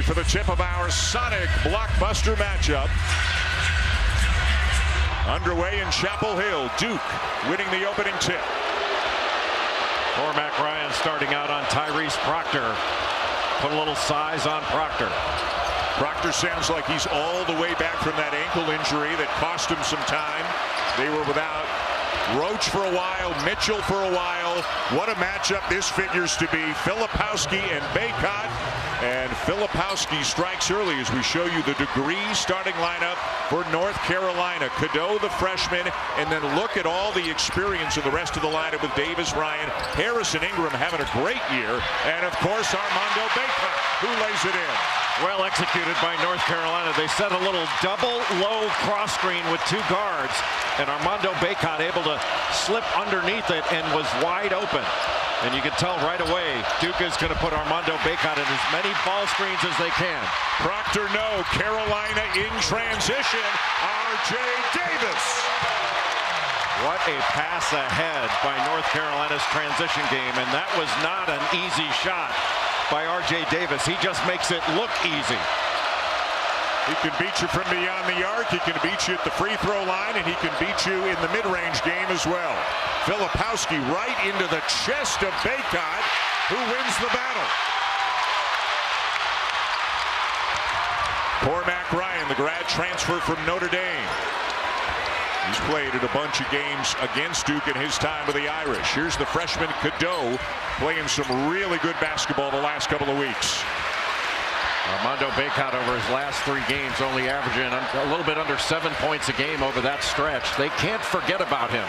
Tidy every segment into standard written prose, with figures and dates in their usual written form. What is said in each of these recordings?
for the tip of our Sonic blockbuster matchup. Underway in Chapel Hill. Duke winning the opening tip. Cormac Ryan starting out on Tyrese Proctor. Put a little size on Proctor. Proctor sounds like he's all the way back from that ankle injury that cost him some time. They were without Roach for a while, Mitchell for a while. What a matchup this figures to be. Filipowski and Bacot. And Filipowski strikes early as we show you the degree starting lineup for North Carolina. Cadeau, the freshman, and then look at all the experience of the rest of the lineup with Davis, Ryan, Harris, and Ingram having a great year. And of course, Armando Bacot, who lays it in. Well executed by North Carolina. They set a little double low cross screen with two guards, and Armando Bacot able to slip underneath it and was wide open. And you can tell right away Duke is going to put Armando Bacot in as many ball screens as they can. Proctor no. Carolina in transition. R.J. Davis. What a pass ahead by North Carolina's transition game, and that was not an easy shot by R.J. Davis. He just makes it look easy. He can beat you from beyond the arc. He can beat you at the free throw line, and he can beat you in the mid-range game as well. Filipowski right into the chest of Bacot, who wins the battle. Cormac Ryan, the grad transfer from Notre Dame. He's played at a bunch of games against Duke in his time with the Irish. Here's the freshman Cadeau playing some really good basketball the last couple of weeks. Armando Bacot over his last 3 games only averaging a little bit under 7 points a game over that stretch. They can't forget about him.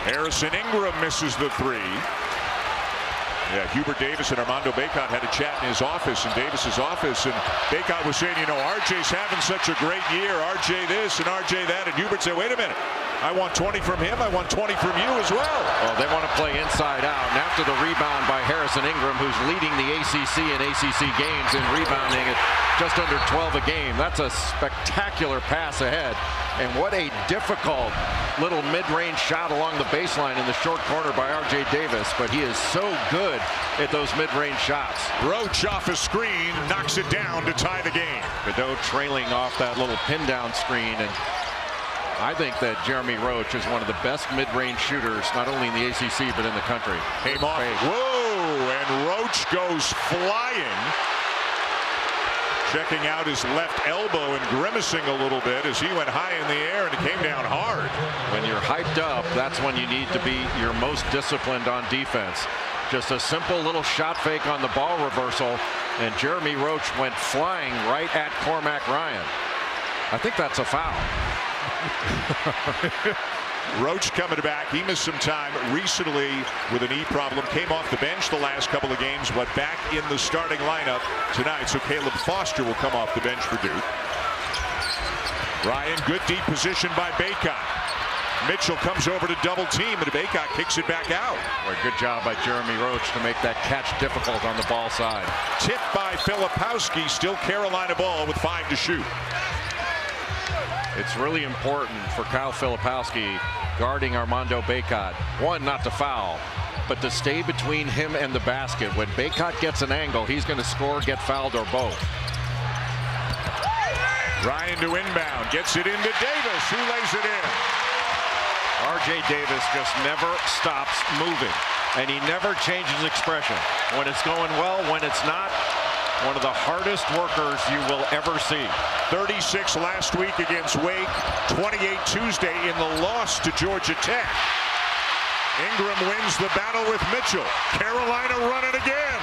Harrison Ingram misses the 3. Yeah, Hubert Davis and Armando Bacot had a chat in his office, in Davis's office, and Bacot was saying, you know, RJ's having such a great year, RJ this and RJ that, and Hubert said, wait a minute, I want 20 from him, I want 20 from you as well. Well, they want to play inside out, and after the rebound by Harrison Ingram, who's leading the ACC and ACC games in rebounding at just under 12 a game, that's a spectacular pass ahead. And what a difficult little mid-range shot along the baseline in the short corner by R.J. Davis, but he is so good at those mid-range shots. Roach off a screen, knocks it down to tie the game. Cadeau trailing off that little pin-down screen, and I think that Jeremy Roach is one of the best mid-range shooters, not only in the ACC, but in the country. Came off, whoa, and Roach goes flying. Checking out his left elbow and grimacing a little bit as he went high in the air and it came down hard. When you're hyped up, that's when you need to be your most disciplined on defense. Just a simple little shot fake on the ball reversal, and Jeremy Roach went flying right at Cormac Ryan. I think that's a foul. Roach coming back. He missed some time recently with a knee problem. Came off the bench the last couple of games, but back in the starting lineup tonight. So Caleb Foster will come off the bench for Duke. Ryan, good deep position by Bacot. Mitchell comes over to double team, and Bacot kicks it back out. Well, good job by Jeremy Roach to make that catch difficult on the ball side. Tipped by Filipowski. Still Carolina ball with 5 to shoot. It's really important for Kyle Filipowski guarding Armando Bacot. One, not to foul, but to stay between him and the basket. When Bacot gets an angle, he's going to score, get fouled, or both. Ryan to inbound, gets it into Davis, who lays it in. R.J. Davis just never stops moving, and he never changes expression. When it's going well, when it's not, one of the hardest workers you will ever see. 36 last week against Wake, 28 Tuesday in the loss to Georgia Tech. Ingram wins the battle with Mitchell. Carolina running again.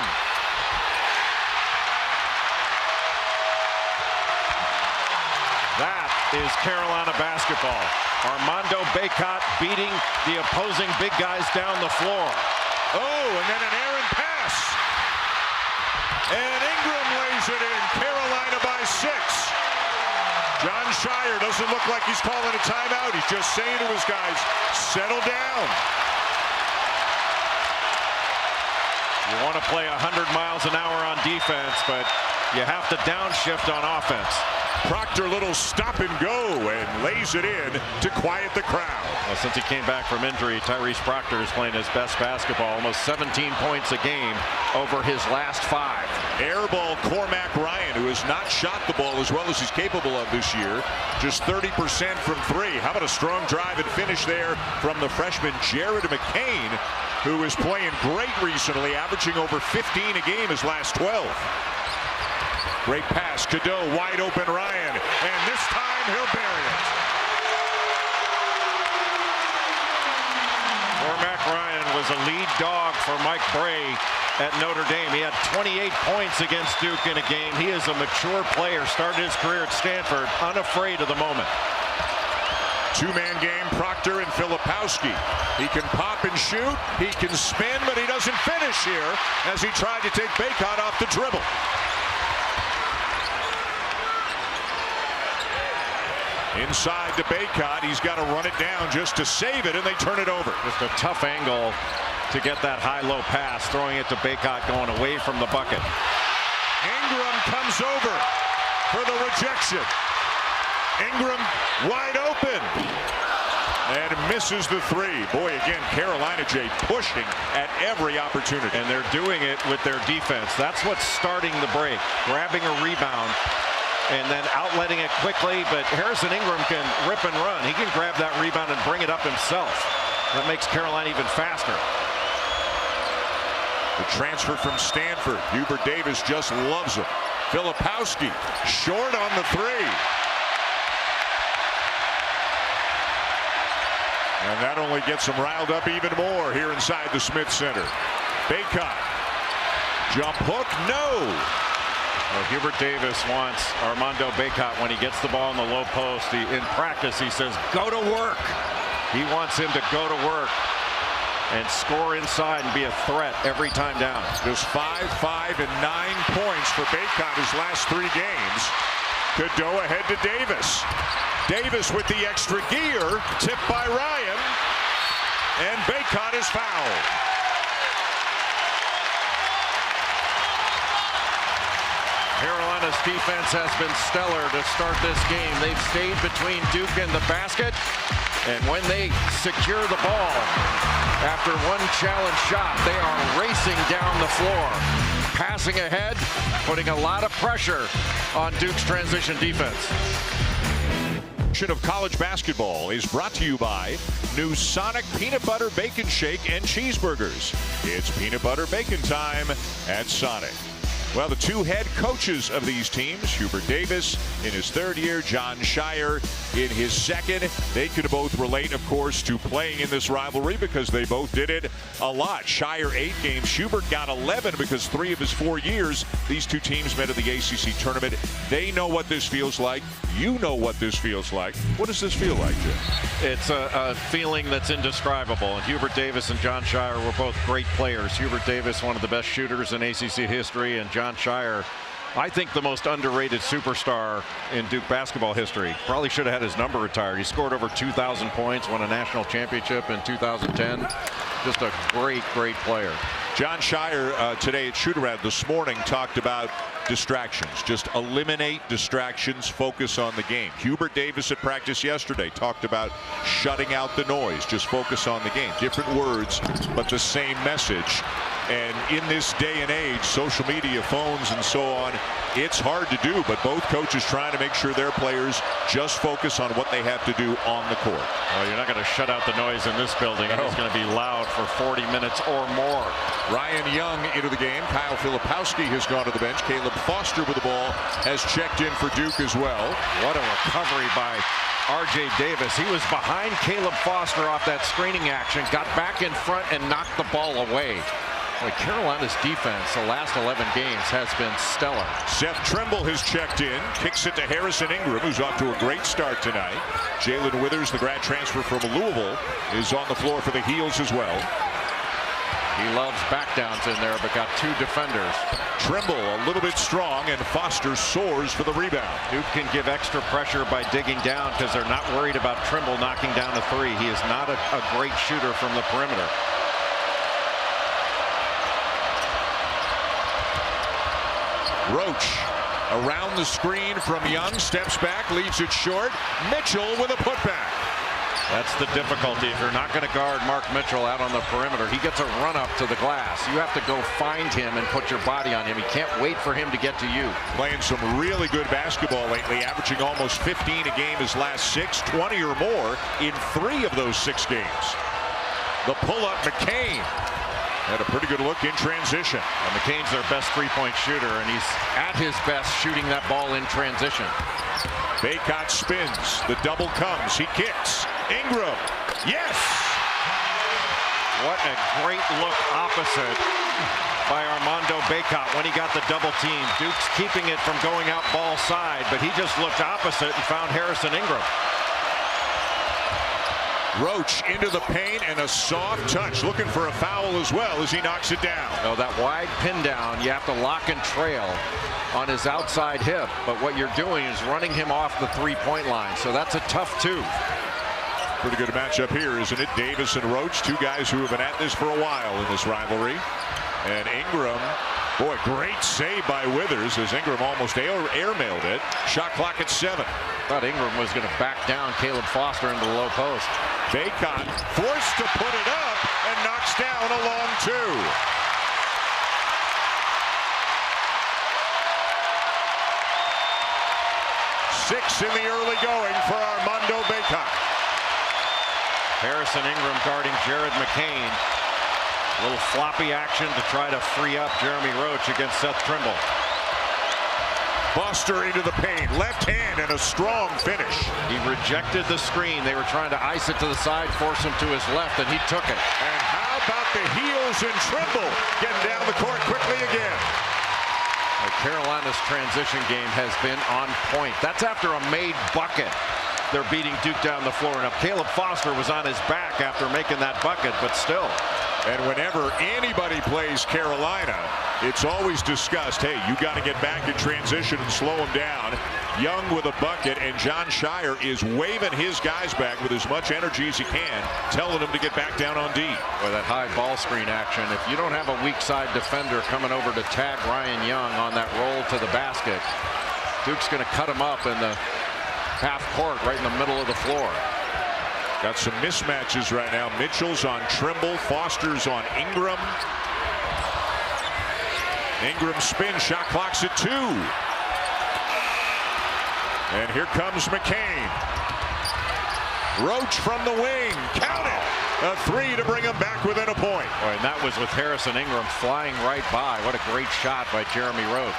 That is Carolina basketball. Armando Bacot beating the opposing big guys down the floor. Oh, and then an errant pass. And Ingram lays it in. Carolina by 6. John Shire doesn't look like he's calling a timeout. He's just saying to his guys, settle down. You want to play 100 miles an hour on defense, but you have to downshift on offense. Proctor, little stop and go, and lays it in to quiet the crowd. Well, since he came back from injury, Tyrese Proctor is playing his best basketball, almost 17 points a game over his last 5. Air ball, Cormac Ryan, who has not shot the ball as well as he's capable of this year. Just 30% from three. How about a strong drive and finish there from the freshman Jeremy McCain, who is playing great recently, averaging over 15 a game his last 12. Great pass, Cadeau, wide open Ryan, and this time he'll bury it. Cormac Ryan was a lead dog for Mike Bray at Notre Dame. He had 28 points against Duke in a game. He is a mature player, started his career at Stanford, unafraid of the moment. Two-man game, Proctor and Filipowski. He can pop and shoot, he can spin, but he doesn't finish here as he tried to take Bacot off the dribble. Inside to Bacot, he's got to run it down just to save it, and they turn it over. Just a tough angle to get that high-low pass, throwing it to Bacot, going away from the bucket. Ingram comes over for the rejection. Ingram wide open and misses the three. Boy, again, Carolina, Jay, pushing at every opportunity. And they're doing it with their defense. That's what's starting the break, grabbing a rebound and then outletting it quickly. But Harrison Ingram can rip and run. He can grab that rebound and bring it up himself. That makes Carolina even faster. The transfer from Stanford, Hubert Davis just loves him. Filipowski short on the three. And that only gets him riled up even more here inside the Smith Center. Bacot, jump hook, no. Well, Hubert Davis wants Armando Bacot, when he gets the ball in the low post, in practice he says, go to work. He wants him to go to work and score inside and be a threat every time down. Just 5, 5, and 9 points for Bacot his last 3 games. Cadeau ahead to Davis. Davis with the extra gear, tipped by Ryan, and Bacot is fouled. Carolina's defense has been stellar to start this game. They've stayed between Duke and the basket, and when they secure the ball, after one challenge shot, they are racing down the floor, passing ahead, putting a lot of pressure on Duke's transition defense. Of college basketball is brought to you by new Sonic Peanut Butter Bacon Shake and Cheeseburgers. It's peanut butter bacon time at Sonic. Well, the two head coaches of these teams, Hubert Davis in his 3rd year, Jon Scheyer in his 2nd. They could both relate, of course, to playing in this rivalry because they both did it a lot. Scheyer 8 games, Hubert got 11 because 3 of his 4 years, these two teams met at the ACC tournament. They know what this feels like. You know what this feels like. What does this feel like, Jim? It's a feeling that's indescribable. And Hubert Davis and Jon Scheyer were both great players. Hubert Davis, one of the best shooters in ACC history, and Jon Scheyer, I think the most underrated superstar in Duke basketball history. Probably should have had his number retired. He scored over 2,000 points, won a national championship in 2010. Just a great, great player. Jon Scheyer today at Shoot-Around this morning talked about distractions. Just eliminate distractions, focus on the game. Hubert Davis at practice yesterday talked about shutting out the noise, just focus on the game. Different words, but the same message. And in this day and age, social media, phones, and so on, it's hard to do, but both coaches trying to make sure their players just focus on what they have to do on the court. Well, you're not going to shut out the noise in this building. It's going to be loud for 40 minutes or more. Ryan Young into the game. Kyle Filipowski has gone to the bench. Caleb Foster with the ball has checked in for Duke as well. What a recovery by R.J. Davis. He was behind Caleb Foster off that screening action, got back in front and knocked the ball away. Well, Carolina's defense the last 11 games has been stellar. Seth Trimble has checked in, kicks it to Harrison Ingram, who's off to a great start tonight. Jalen Withers, the grad transfer from Louisville, is on the floor for the Heels as well. He loves backdowns in there, but got 2 defenders. Trimble a little bit strong, and Foster soars for the rebound. Duke can give extra pressure by digging down because they're not worried about Trimble knocking down a 3. He is not a great shooter from the perimeter. Roach around the screen from Young, steps back, leaves it short. Mitchell with a putback. That's the difficulty. If you're not going to guard Mark Mitchell out on the perimeter, he gets a run up to the glass. You have to go find him and put your body on him. You can't wait for him to get to you. Playing some really good basketball lately, averaging almost 15 a game his last 6, 20 or more in 3 of those 6 games. The pull-up, McCain had a pretty good look in transition. And McCain's their best three-point shooter, and he's at his best shooting that ball in transition. Bacot spins. The double comes. He kicks. Ingram. Yes! What a great look opposite by Armando Bacot when he got the double team. Duke's keeping it from going out ball side, but he just looked opposite and found Harrison Ingram. Roach into the paint and a soft touch, looking for a foul as well as he knocks it down. Oh, that wide pin down, you have to lock and trail on his outside hip, but what you're doing is running him off the three-point line, so that's a tough 2. Pretty good matchup here, isn't it? Davis and Roach, 2 guys who have been at this for a while in this rivalry. And Ingram, boy, great save by Withers as Ingram almost airmailed it. Shot clock at 7. Thought Ingram was going to back down Caleb Foster into the low post. Bacot forced to put it up and knocks down a long 2. Six in the early going for Armando Bacot. Harrison Ingram guarding Jared McCain. A little floppy action to try to free up Jeremy Roach against Seth Trimble. Foster into the paint, left hand, and a strong finish. He rejected the screen. They were trying to ice it to the side, force him to his left, and he took it. And how about the heels and Trimble getting down the court quickly again. Carolina's transition game has been on point. That's after a made bucket. They're beating Duke down the floor. Now, Caleb Foster was on his back after making that bucket, but still. And whenever anybody plays Carolina, it's always discussed, hey, you got to get back in transition and slow them down. Young with a bucket, and John Shire is waving his guys back with as much energy as he can, telling them to get back down on D. Boy, that high ball screen action, if you don't have a weak side defender coming over to tag Ryan Young on that roll to the basket, Duke's going to cut him up in the half court right in the middle of the floor. Got some mismatches right now. Mitchell's on Trimble, Foster's on Ingram. Ingram spin, shot clock's at 2. And here comes McCain. Roach from the wing, count it! A 3 to bring him back within a point. Boy, and that was with Harrison Ingram flying right by. What a great shot by Jeremy Roach.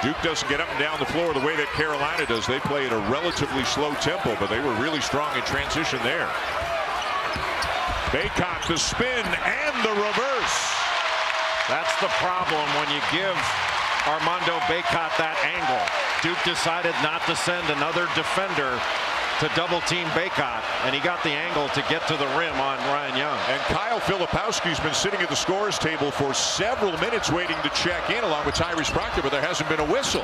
Duke doesn't get up and down the floor the way that Carolina does. They play at a relatively slow tempo, but they were really strong in transition there. Bacot the spin and the reverse. That's the problem when you give Armando Bacot that angle. Duke decided not to send another defender to double team Bacot, and he got the angle to get to the rim on Ryan Young. And Kyle Filipowski's been sitting at the scorer's table for several minutes waiting to check in along with Tyrese Proctor, but there hasn't been a whistle.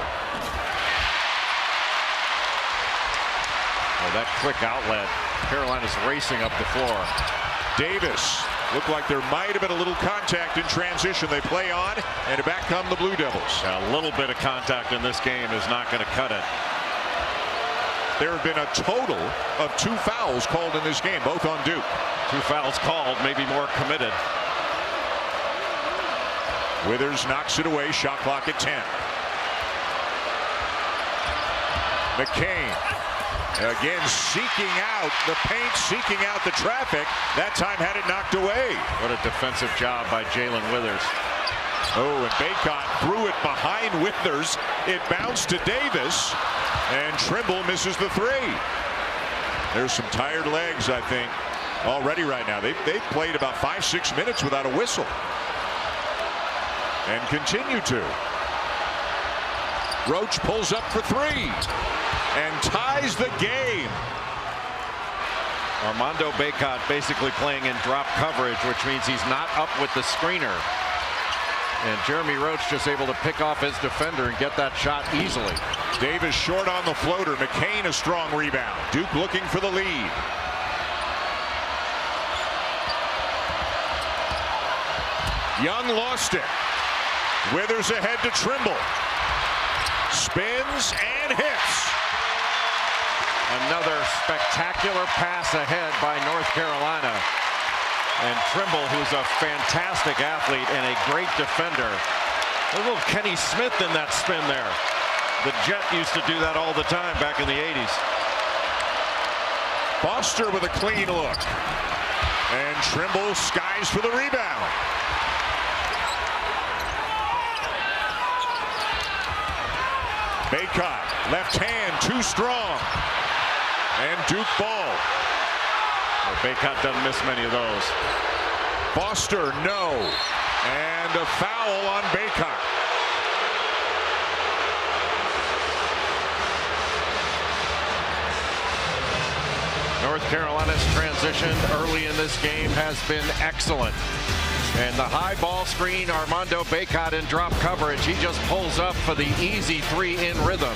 Oh, that quick outlet. Carolina's racing up the floor. Davis. Looked like there might have been a little contact in transition. They play on, and back come the Blue Devils. A little bit of contact in this game is not going to cut it. There have been a total of 2 fouls called in this game, both on Duke. 2 fouls called, maybe more committed. Withers knocks it away, shot clock at 10. McCain again seeking out the paint, seeking out the traffic. That time had it knocked away. What a defensive job by Jalen Withers. Oh, and Bacot threw it behind Withers. It bounced to Davis, and Trimble misses the 3. There's some tired legs, I think, already right now. They've played about 5-6 minutes without a whistle, and continue to. Roach pulls up for 3 and ties the game. Armando Bacot basically playing in drop coverage, which means he's not up with the screener. And Jeremy Roach just able to pick off his defender and get that shot easily. Davis short on the floater. McCain a strong rebound. Duke looking for the lead. Young lost it. Withers ahead to Trimble. Spins and hits. Another spectacular pass ahead by North Carolina. And Trimble, who's a fantastic athlete and a great defender. A little Kenny Smith in that spin there. The Jet used to do that all the time back in the 80s. Foster with a clean look. And Trimble skies for the rebound. Bacot, left hand, too strong. And Duke ball. Well, Bacot doesn't miss many of those. Foster, no. And a foul on Bacot. North Carolina's transition early in this game has been excellent. And the high ball screen, Armando Bacot in drop coverage. He just pulls up for the easy three in rhythm.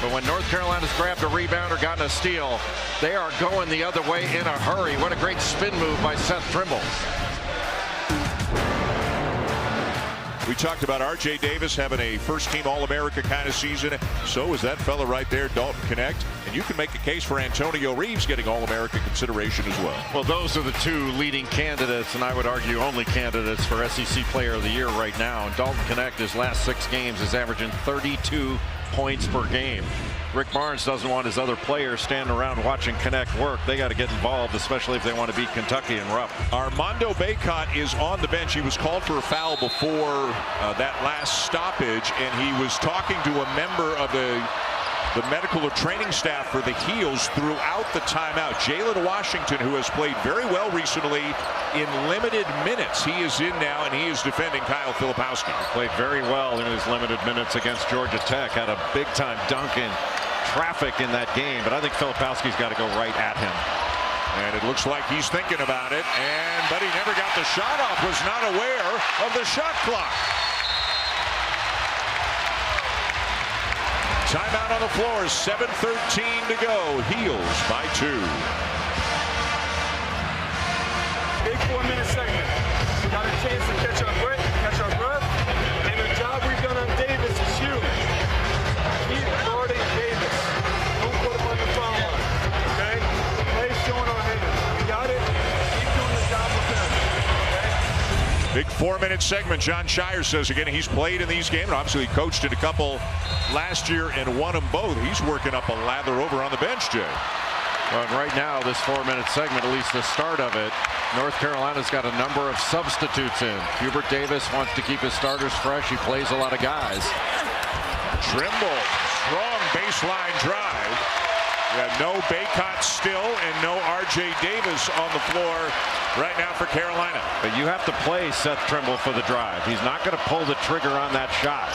But when North Carolina's grabbed a rebound or gotten a steal, they are going the other way in a hurry. What a great spin move by Seth Trimble. We talked about R.J. Davis having a first-team All-America kind of season. So is that fella right there, Dalton Connect. And you can make a case for Antonio Reeves getting All-America consideration as well. Well, those are the two leading candidates, and I would argue only candidates for SEC Player of the Year right now. And Dalton Connect, his last 6 games, is averaging 32 points per game. Rick Barnes doesn't want his other players standing around watching Connect work. They got to get involved, especially if they want to beat Kentucky and Rupp. Armando Bacot is on the bench. He was called for a foul before that last stoppage, and he was talking to a member of the medical or training staff for the Heels throughout the timeout. Jalen Washington, who has played very well recently in limited minutes. He is in now, and he is defending Kyle Filipowski. Played very well in his limited minutes against Georgia Tech. Had a big-time dunk in traffic in that game, but I think Filipowski's got to go right at him. And it looks like he's thinking about it, but he never got the shot off, was not aware of the shot clock. Timeout on the floor, 7:13 to go. Heels by 2. Big 4-minute segment. We got a chance to catch our breath, and the job we've done on Davis is huge. Keep guarding Davis. Don't put him on the foul line. Okay? The play's showing our hand. We got it. Keep doing the job with him. Okay? Big 4-minute segment. John Shire says again he's played in these games. Obviously, he coached in a couple last year and won them both. He's working up a lather over on the bench, Jay. Well, right now, this 4-minute segment, at least the start of it, North Carolina's got a number of substitutes in. Hubert Davis wants to keep his starters fresh. He plays a lot of guys. Trimble, strong baseline drive. No Bacot still, and no R.J. Davis on the floor right now for Carolina. But you have to play Seth Trimble for the drive. He's not going to pull the trigger on that shot.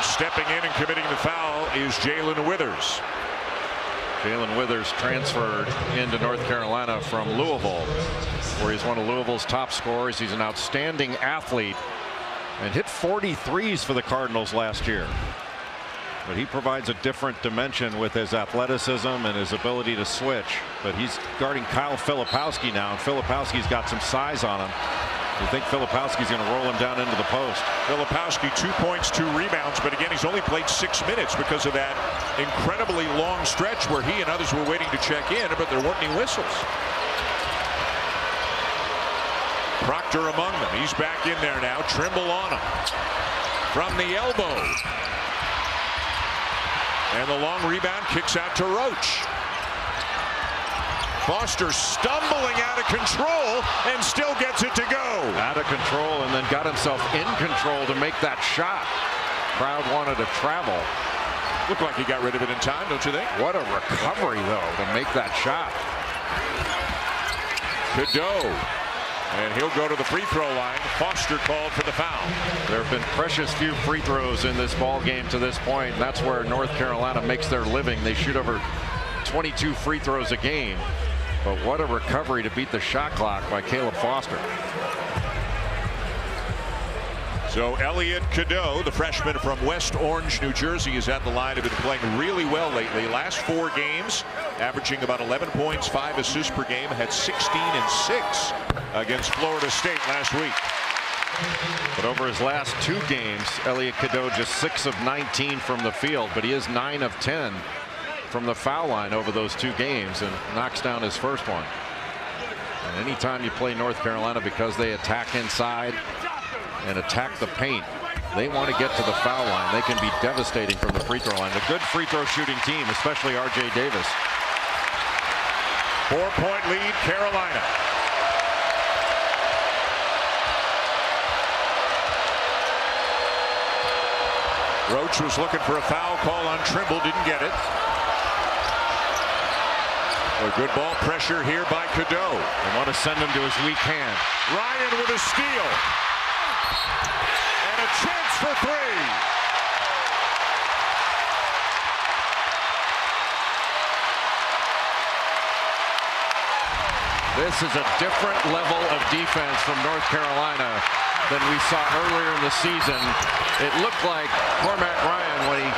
Stepping in and committing the foul is Jalen Withers. Jalen Withers transferred into North Carolina from Louisville, where he's one of Louisville's top scorers. He's an outstanding athlete and hit 43s for the Cardinals last year. But he provides a different dimension with his athleticism and his ability to switch. But he's guarding Kyle Filipowski now, and Filipowski's got some size on him. You think Filipowski's going to roll him down into the post. Filipowski 2 points, 2 rebounds, but again, he's only played 6 minutes because of that incredibly long stretch where he and others were waiting to check in, but there weren't any whistles. Proctor among them. He's back in there now. Trimble on him. From the elbow. And the long rebound kicks out to Roach. Foster stumbling out of control and still gets it to go. Out of control and then got himself in control to make that shot. Crowd wanted to travel. Looked like he got rid of it in time, don't you think? What a recovery, though, to make that shot. Cadeau. And he'll go to the free throw line. Foster called for the foul. There have been precious few free throws in this ball game to this point. And that's where North Carolina makes their living. They shoot over 22 free throws a game. But what a recovery to beat the shot clock by Caleb Foster. So Elliot Cadeau, the freshman from West Orange, New Jersey, is at the line. Have been playing really well lately. Last 4 games, averaging about 11 points, 5 assists per game. Had 16 and 6 against Florida State last week. But over his last 2 games, Elliot Cadeau just 6 of 19 from the field, but he is 9 of 10 from the foul line over those 2 games and knocks down his first one. And anytime you play North Carolina, because they attack inside and attack the paint, they want to get to the foul line. They can be devastating from the free throw line. A good free throw shooting team, especially R.J. Davis. 4-point lead, Carolina. Roach was looking for a foul call on Trimble, didn't get it. A good ball pressure here by Cadeau. They want to send him to his weak hand. Ryan with a steal. And a chance for 3. This is a different level of defense from North Carolina than we saw earlier in the season. It looked like Cormac Ryan, when he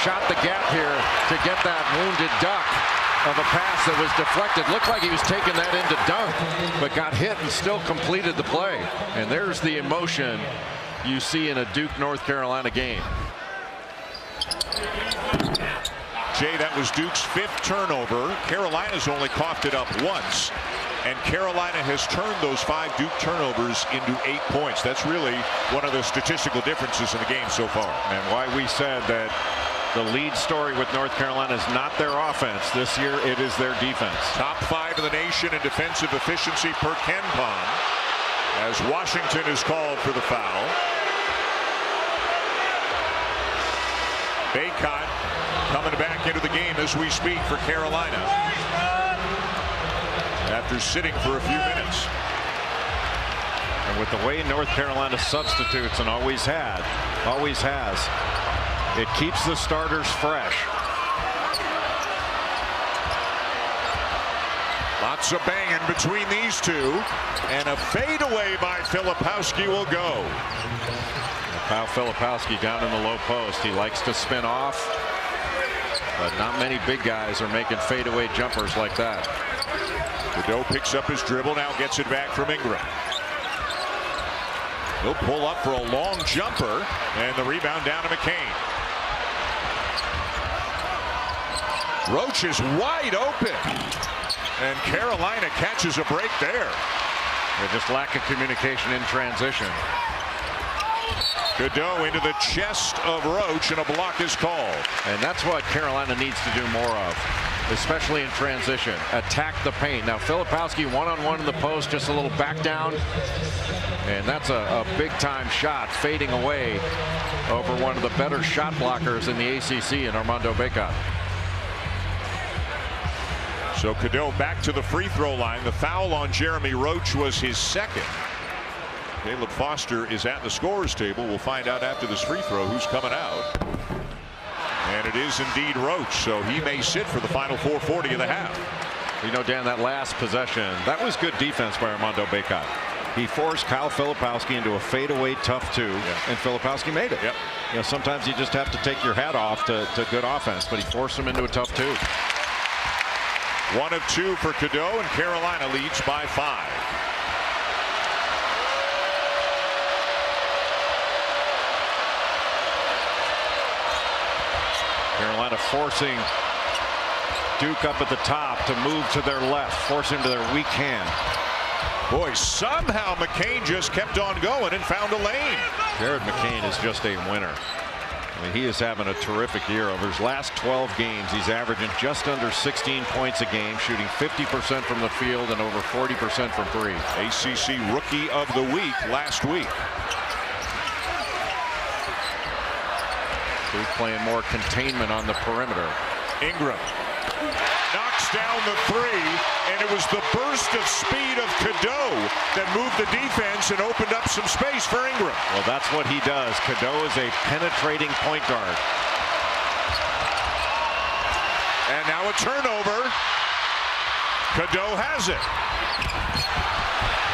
shot the gap here to get that wounded duck of a pass that was deflected, looked like he was taking that into dunk, but got hit and still completed the play. And there's the emotion you see in a Duke North Carolina game. Jay, that was Duke's 5th turnover. Carolina's only coughed it up once. And Carolina has turned those 5 Duke turnovers into 8 points. That's really one of the statistical differences in the game so far. And why we said that the lead story with North Carolina is not their offense. This year it is their defense. Top 5 in the nation in defensive efficiency per KenPom, as Washington is called for the foul. Bacot coming back into the game as we speak for Carolina, after sitting for a few minutes. And with the way North Carolina substitutes, and always has, it keeps the starters fresh. Lots of banging between these two, and a fadeaway by Filipowski will go. Kyle Filipowski down in the low post. He likes to spin off, but not many big guys are making fadeaway jumpers like that. Cadeau picks up his dribble, now gets it back from Ingram. He'll pull up for a long jumper, and the rebound down to McCain. Roach is wide open, and Carolina catches a break there. They just lack of communication in transition. Cadeau into the chest of Roach, and a block is called. And that's what Carolina needs to do more of, especially in transition. Attack the paint. Now Filipowski one-on-one in the post, just a little back down, and that's a big-time shot fading away over one of the better shot blockers in the ACC in Armando Bacot. So Cadeau back to the free throw line. The foul on Jeremy Roach was his 2nd. Caleb Foster is at the scorer's table. We'll find out after this free throw who's coming out. And it is indeed Roach, so he may sit for the final 4:40 of the half. You know, Dan, that last possession, that was good defense by Armando Bacot. He forced Kyle Filipowski into a fadeaway tough 2, and Filipowski made it. Yep. You know, sometimes you just have to take your hat off to good offense, but he forced him into a tough 2. 1 of 2 for Cadeau, and Carolina leads by 5. Carolina forcing Duke up at the top to move to their left, force him to their weak hand. Boy, somehow McCain just kept on going and found a lane. Jared McCain is just a winner. I mean, he is having a terrific year. Over his last 12 games, he's averaging just under 16 points a game, shooting 50% from the field and over 40% from 3. ACC Rookie of the Week last week. Duke playing more containment on the perimeter. Ingram knocks down the 3, and it was the burst of speed of Cadeau that moved the defense and opened up some space for Ingram. Well, that's what he does. Cadeau is a penetrating point guard. And now a turnover. Cadeau has it.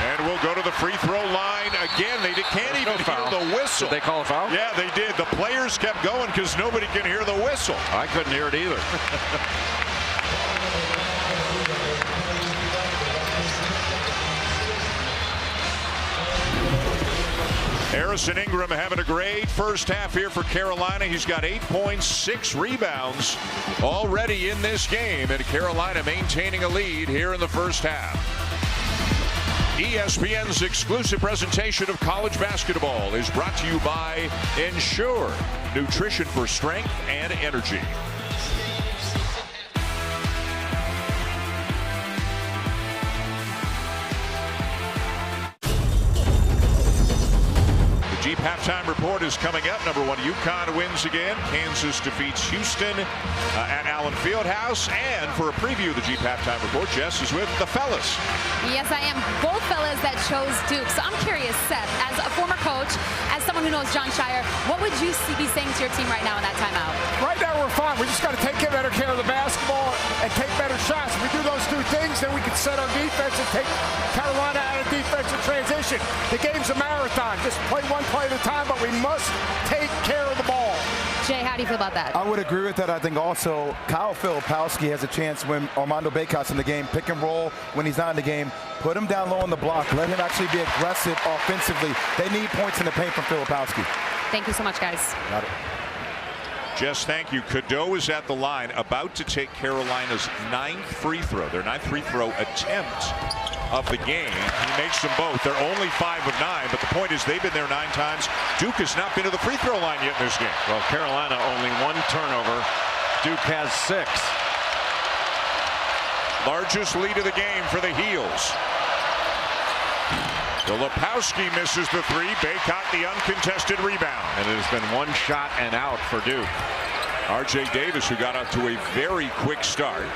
And we'll go to the free throw line again. They can't even hear the whistle. Did they call a foul? Yeah, they did. The players kept going because nobody can hear the whistle. I couldn't hear it either. Harrison Ingram having a great first half here for Carolina. He's got 8 points, 6 rebounds already in this game, and Carolina maintaining a lead here in the first half. ESPN's exclusive presentation of college basketball is brought to you by Ensure, nutrition for strength and energy. Jeep halftime report is coming up. Number 1, UConn wins again. Kansas defeats Houston at Allen Fieldhouse. And for a preview of the Jeep halftime report, Jess is with the fellas. Yes, I am. Both fellas that chose Duke. So I'm curious, Seth, as a former coach, as someone who knows John Shire, what would you be saying to your team right now in that timeout? Right now we're fine. We just got to take better care of the basketball and take better shots. If we do those 2 things, then we can set our defense and take Carolina out of defensive transition. The game's a marathon. Just play one play at a time, but we must take care of the ball. Jay, how do you feel about that? I would agree with that. I think also Kyle Filipowski has a chance when Armando Bacot's in the game. Pick and roll when he's not in the game. Put him down low on the block. Let him actually be aggressive offensively. They need points in the paint from Filipowski. Thank you so much, guys. Got it. Jess, thank you. Cadeau is at the line, about to take Carolina's 9th free throw. Their 9th free throw attempt of the game. He makes them both. They're only 5 of 9, but the point is they've been there 9 times. Duke has not been to the free throw line yet in this game. Well, Carolina only 1 turnover. Duke has 6. Largest lead of the game for the Heels. Filipowski misses the 3. Bacot the uncontested rebound. And it has been 1 shot and out for Duke. R.J. Davis, who got out to a very quick start.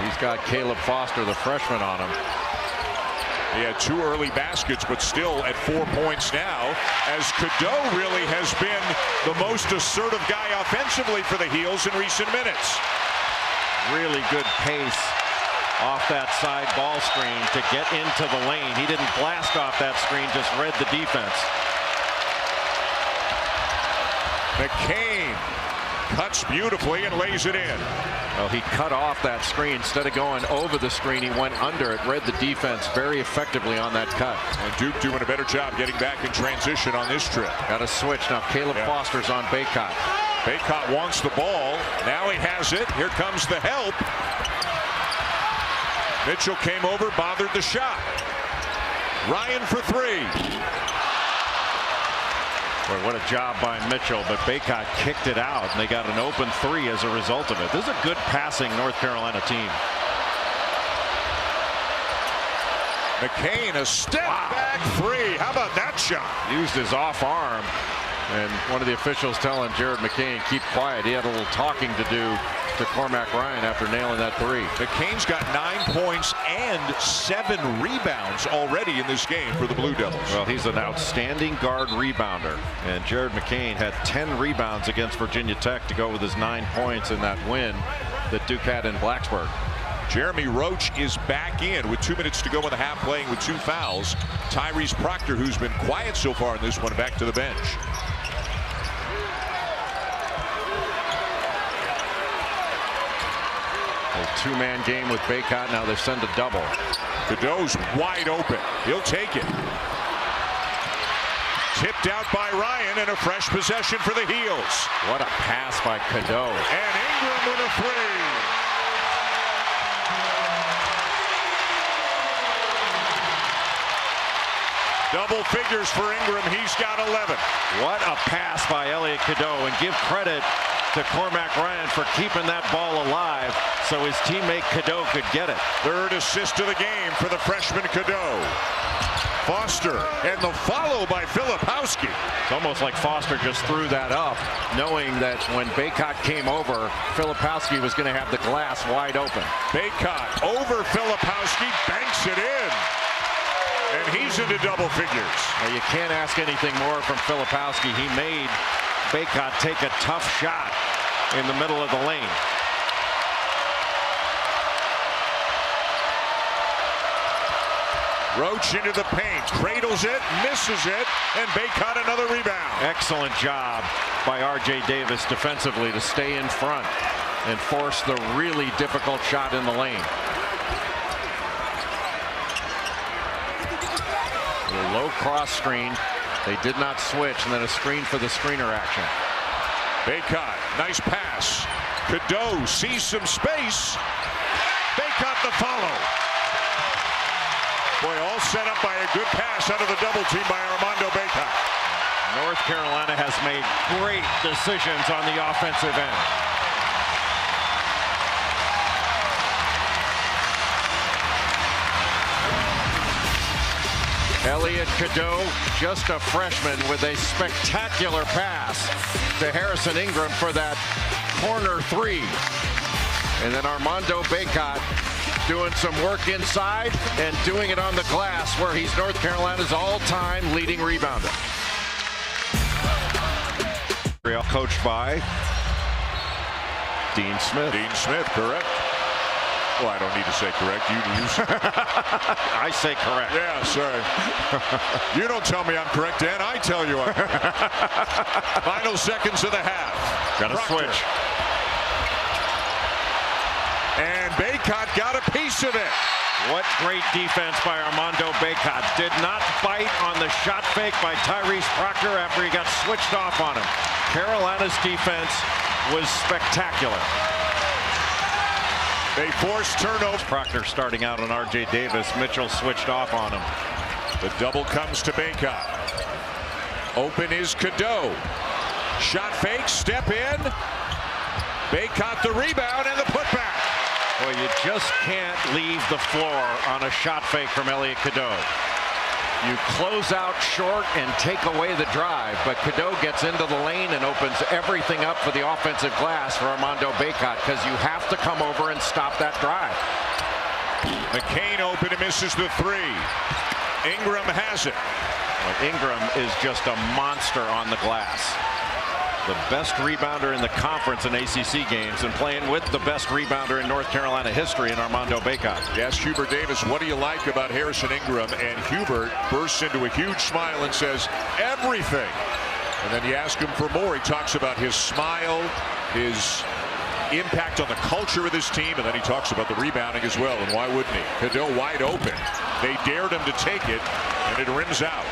He's got Caleb Foster, the freshman, on him. He had 2 early baskets, but still at 4 points now, as Cadeau really has been the most assertive guy offensively for the Heels in recent minutes. Really good pace off that side ball screen to get into the lane. He didn't blast off that screen, just read the defense. McCain cuts beautifully and lays it in. Well, he cut off that screen. Instead of going over the screen, he went under it, read the defense very effectively on that cut. And Duke doing a better job getting back in transition on this trip. Got a switch now. Caleb Foster's on Bacot. Bacot wants the ball. Now he has it. Here comes the help. Mitchell came over, bothered the shot. Ryan for 3. Boy, what a job by Mitchell, but Bacot kicked it out, and they got an open 3 as a result of it. This is a good passing North Carolina team. McCain, a step back 3. How about that shot? Used his off arm, and one of the officials telling Jared McCain, keep quiet. He had a little talking to do to Cormac Ryan after nailing that 3. McCain's got 9 points and 7 rebounds already in this game for the Blue Devils. Well, he's an outstanding guard rebounder, and Jared McCain had 10 rebounds against Virginia Tech to go with his 9 points in that win that Duke had in Blacksburg. Jeremy Roach is back in with 2 minutes to go in the half, playing with 2 fouls. Tyrese Proctor, who's been quiet so far in this one, back to the bench. A 2-man game with Bacot. Now they send a double. Cadeau's wide open. He'll take it. Tipped out by Ryan, and a fresh possession for the Heels. What a pass by Cadeau. And Ingram with a 3. Double figures for Ingram. He's got 11. What a pass by Elliot Cadeau, and give credit to Cormac Ryan for keeping that ball alive so his teammate Cadeau could get it. 3rd assist of the game for the freshman Cadeau. Foster, and the follow by Filipowski. It's almost like Foster just threw that up, knowing that when Bacot came over, Filipowski was going to have the glass wide open. Bacot over Filipowski, banks it in. And he's into double figures. Well, you can't ask anything more from Filipowski. He made Bacot take a tough shot in the middle of the lane. Roach into the paint, cradles it, misses it, and Bacot another rebound. Excellent job by R.J. Davis defensively to stay in front and force the really difficult shot in the lane. A low cross screen. They did not switch, and then a screen for the screener action. Bacot, nice pass. Cadeau sees some space. Bacot the follow. Boy, all set up by a good pass out of the double team by Armando Bacot. North Carolina has made great decisions on the offensive end. Elliot Cadeau, just a freshman, with a spectacular pass to Harrison Ingram for that corner three. And then Armando Bacot doing some work inside and doing it on the glass, where he's North Carolina's all-time leading rebounder. Coached by Dean Smith. Dean Smith, correct. Well, I don't need to say correct. You I say correct. Yeah, sorry. You don't tell me I'm correct, Dan. I tell you I'm correct. Final seconds of the half. Got to switch. And Bacot got a piece of it. What great defense by Armando Bacot. Did not bite on the shot fake by Tyrese Proctor after he got switched off on him. Carolina's defense was spectacular. They forced turnover. Proctor starting out on R.J. Davis. Mitchell switched off on him. The double comes to Bacot. Open is Cadeau. Shot fake, step in. Bacot the rebound and the putback. Boy, you just can't leave the floor on a shot fake from Elliot Cadeau. You close out short and take away the drive, but Cadeau gets into the lane and opens everything up for the offensive glass for Armando Bacot, because you have to come over and stop that drive. McCain open and misses the three. Ingram has it. Well, Ingram is just a monster on the glass. The best rebounder in the conference in ACC games, and playing with the best rebounder in North Carolina history in Armando Bacot. Yes, Hubert Davis, what do you like about Harrison Ingram? And Hubert bursts into a huge smile and says, everything. And then you ask him for more. He talks about his smile, his impact on the culture of this team, and then he talks about the rebounding as well. And why wouldn't he? Cadeau wide open. They dared him to take it, and it rims out.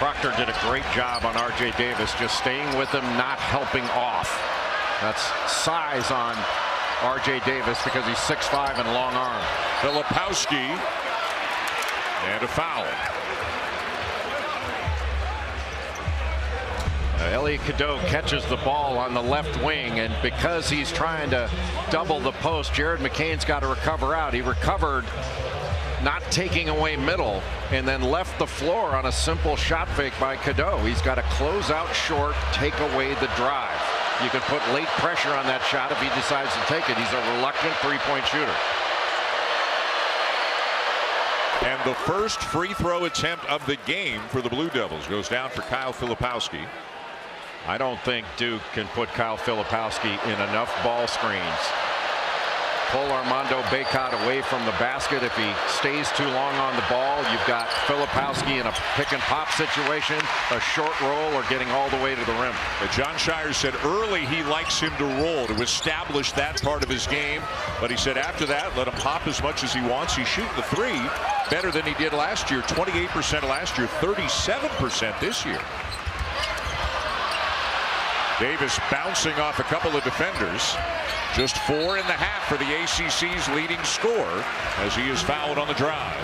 Proctor did a great job on R.J. Davis, just staying with him, not helping off. That's size on R.J. Davis because he's 6'5" and long arm. Filipowski, and a foul. Elliot Cadeau catches the ball on the left wing, and because he's trying to double the post, Jared McCain's got to recover out. He recovered, not taking away middle, and then left the floor on a simple shot fake by Cadeau. He's got to close out short, take away the drive. You can put late pressure on that shot if he decides to take it. He's a reluctant three-point shooter. And the first free throw attempt of the game for the Blue Devils goes down for Kyle Filipowski. I don't think Duke can put Kyle Filipowski in enough ball screens. Pull Armando Bacot away from the basket. If he stays too long on the ball, you've got Filipowski in a pick and pop situation, a short roll, or getting all the way to the rim. But John Shire said early he likes him to roll, to establish that part of his game. But he said after that, let him pop as much as he wants. He's shooting the three better than he did last year. 28% last year, 37% this year. Davis bouncing off a couple of defenders. Just 4 in the half for the ACC's leading scorer as he is fouled on the drive.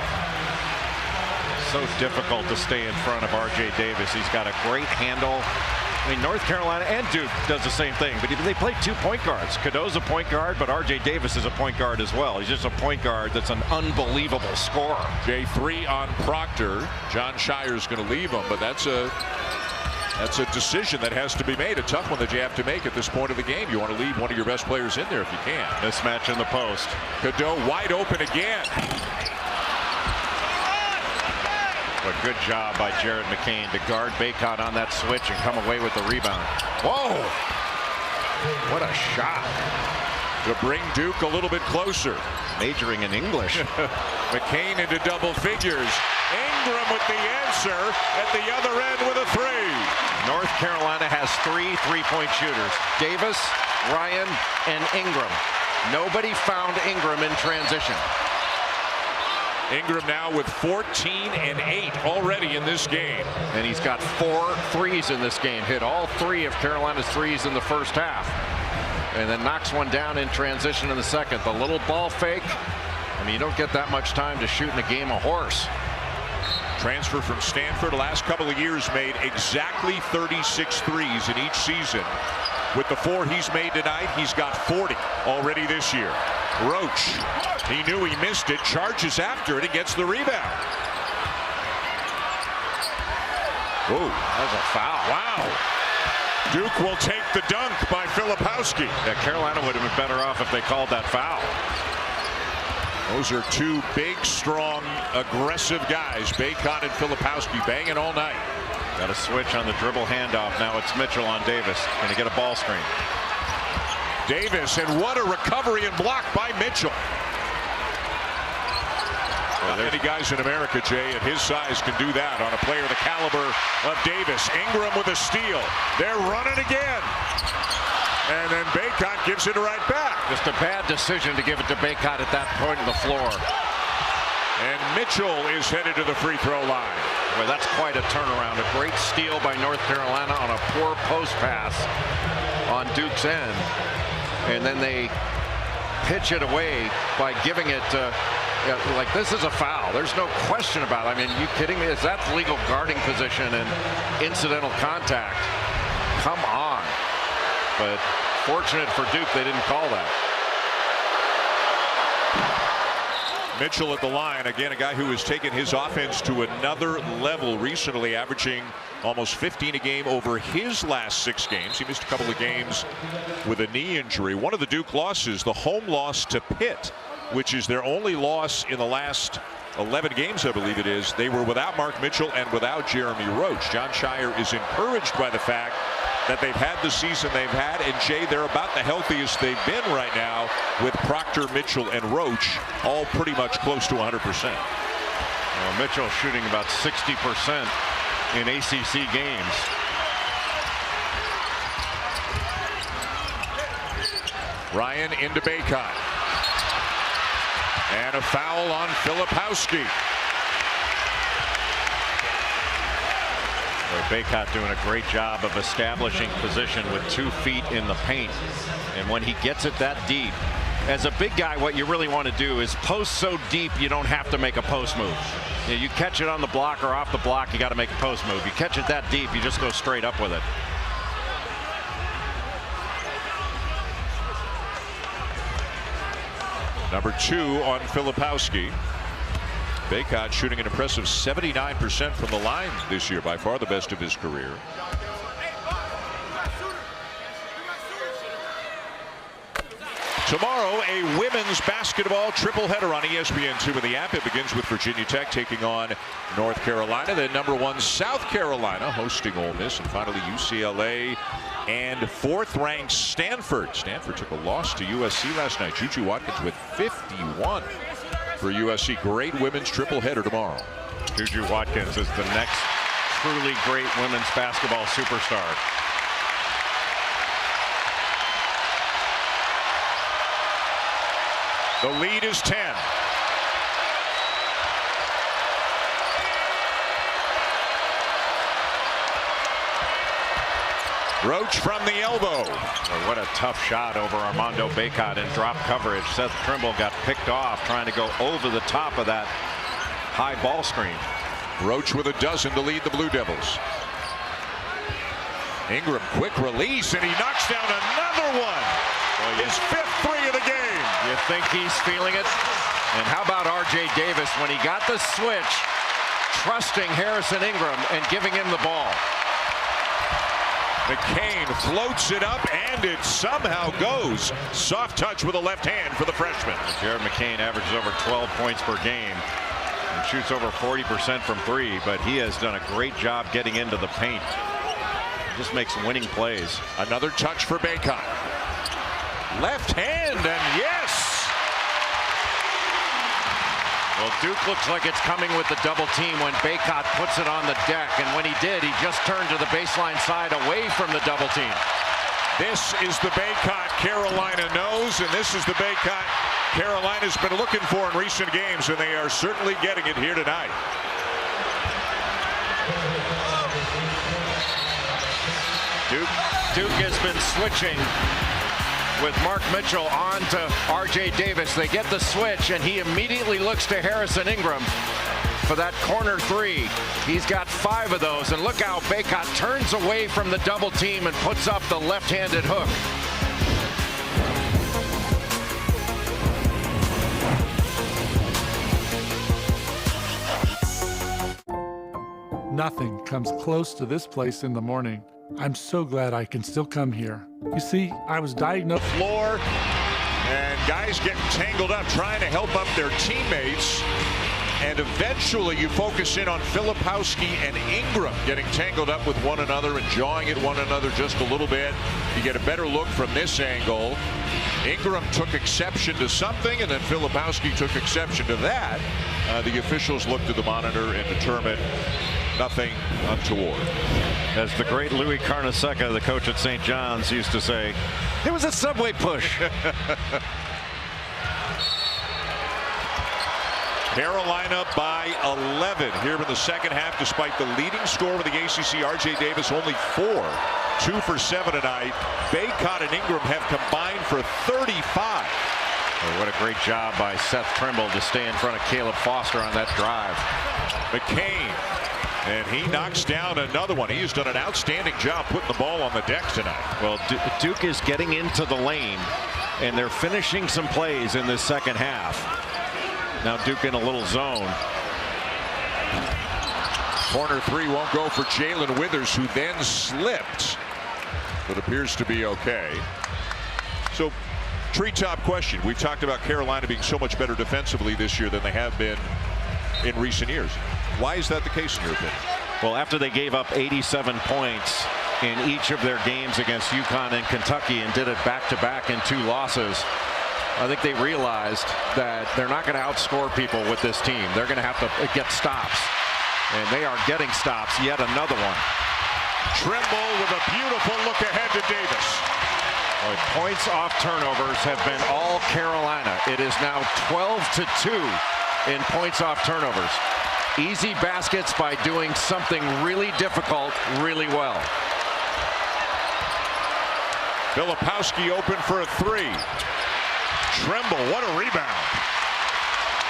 So difficult to stay in front of R.J. Davis. He's got a great handle. I mean, North Carolina and Duke does the same thing, but they play two point guards. Cadeau's a point guard, but R.J. Davis is a point guard as well. He's just a point guard that's an unbelievable scorer. J3 on Proctor. John Shire's going to leave him, but that's a decision that has to be made, a tough one that you have to make at this point of the game. You want to leave one of your best players in there if you can. Mismatch in the post. Cadeau wide open again. A good job by Jared McCain to guard Bacot on that switch and come away with the rebound. Whoa! What a shot. To bring Duke a little bit closer. Majoring in English. McCain into double figures. Ingram with the answer at the other end with a three. North Carolina has 3 3-point shooters. Davis, Ryan, and Ingram. Nobody found Ingram in transition. Ingram now with 14 and 8 already in this game. And he's got 4 threes in this game. Hit all 3 of Carolina's threes in the first half. And then knocks one down in transition in the second. The little ball fake. I mean, you don't get that much time to shoot in a game of horse. Transfer from Stanford, last couple of years made exactly 36 threes in each season. With the 4 he's made tonight, he's got 40 already this year. Roach, he knew he missed it, charges after it, and gets the rebound. Ooh, that was a foul. Wow. Duke will take the dunk by Filipowski. Yeah, Carolina would have been better off if they called that foul. Those are 2 big, strong, aggressive guys. Bacot and Filipowski banging all night. Got a switch on the dribble handoff. Now it's Mitchell on Davis. Going to get a ball screen. Davis, and what a recovery and block by Mitchell. Not many guys in America, Jay, at his size can do that on a player the caliber of Davis. Ingram with a steal. They're running again. And then Bacot gives it right back. Just a bad decision to give it to Bacot at that point in the floor. And Mitchell is headed to the free throw line. Well, that's quite a turnaround. A great steal by North Carolina on a poor post pass on Duke's end. And then they pitch it away by giving it like this is a foul. There's no question about it. I mean, you kidding me? Is that legal guarding position and incidental contact? Come on. But fortunate for Duke, they didn't call that. Mitchell at the line again, a guy who has taken his offense to another level recently, averaging almost 15 a game over his last 6 games. He missed a couple of games with a knee injury. One of the Duke losses, the home loss to Pitt, which is their only loss in the last 11 games, I believe it is. They were without Mark Mitchell and without Jeremy Roach. John Shire is encouraged by the fact that they've had the season they've had, and Jay, they're about the healthiest they've been right now with Proctor, Mitchell, and Roach all pretty much close to 100%. Well, Mitchell shooting about 60% in ACC games. Ryan into Bacot. And a foul on Filipowski. Bacot doing a great job of establishing position with 2 feet in the paint. And when he gets it that deep, as a big guy, what you really want to do is post so deep you don't have to make a post move. You catch it on the block or off the block, you got to make a post move. You catch it that deep, you just go straight up with it. Number 2 on Filipowski. Bacot shooting an impressive 79% from the line this year, by far the best of his career. Tomorrow, a women's basketball triple-header on ESPN2 in the app. It begins with Virginia Tech taking on North Carolina. Then number 1, South Carolina hosting Ole Miss. And finally, UCLA and 4th-ranked Stanford. Stanford took a loss to USC last night. Juju Watkins with 51 for USC. Great women's triple-header tomorrow. Juju Watkins is the next truly great women's basketball superstar. The lead is 10. Roach from the elbow. What a tough shot over Armando Bacot in drop coverage. Seth Trimble got picked off trying to go over the top of that high ball screen. Roach with a dozen to lead the Blue Devils. Ingram, quick release, and he knocks down another one. His 5th 3 of the game. You think he's feeling it? And how about R.J. Davis when he got the switch, trusting Harrison Ingram and giving him the ball. McCain floats it up, and it somehow goes. Soft touch with a left hand for the freshman. Jared McCain averages over 12 points per game and shoots over 40% from 3, but he has done a great job getting into the paint. He just makes winning plays. Another touch for Bacot. Left hand, and yes! Well, Duke looks like it's coming with the double team when Bacot puts it on the deck, and when he did, he just turned to the baseline side away from the double team. This is the Bacot Carolina knows, and this is the Bacot Carolina's been looking for in recent games, and they are certainly getting it here tonight. Duke has been switching with Mark Mitchell on to R.J. Davis. They get the switch, and he immediately looks to Harrison Ingram for that corner three. He's got 5 of those, and look how Bacot turns away from the double team and puts up the left-handed hook. Nothing comes close to this place in the morning. I'm so glad I can still come here. You see, I was diagnosed. Floor, and guys getting tangled up, trying to help up their teammates. And eventually you focus in on Filipowski and Ingram getting tangled up with one another and jawing at one another just a little bit. You get a better look from this angle. Ingram took exception to something, and then Filipowski took exception to that. The officials looked at the monitor and determined nothing untoward. As the great Louis Carnesecca, the coach at St. John's, used to say, it was a subway push. Carolina by 11 here in the second half, despite the leading scorer of the ACC, R.J. Davis, only 4. 2 for 7 tonight. Bacot and Ingram have combined for 35. Oh, what a great job by Seth Trimble to stay in front of Caleb Foster on that drive. McCain, and he knocks down another one. He has done an outstanding job putting the ball on the deck tonight. Well, Duke is getting into the lane, and they're finishing some plays in this second half. Now Duke in a little zone. Corner 3 won't go for Jalen Withers, who then slipped, but appears to be okay. So, treetop question. We've talked about Carolina being so much better defensively this year than they have been in recent years. Why is that the case in your opinion? Well, after they gave up 87 points in each of their games against UConn and Kentucky and did it back-to-back in 2 losses, I think they realized that they're not going to outscore people with this team. They're going to have to get stops. And they are getting stops. Yet another one. Trimble with a beautiful look ahead to Davis. Points off turnovers have been all Carolina. It is now 12-2 in points off turnovers. Easy baskets by doing something really difficult really well. Filipowski open for a 3. Trimble, what a rebound.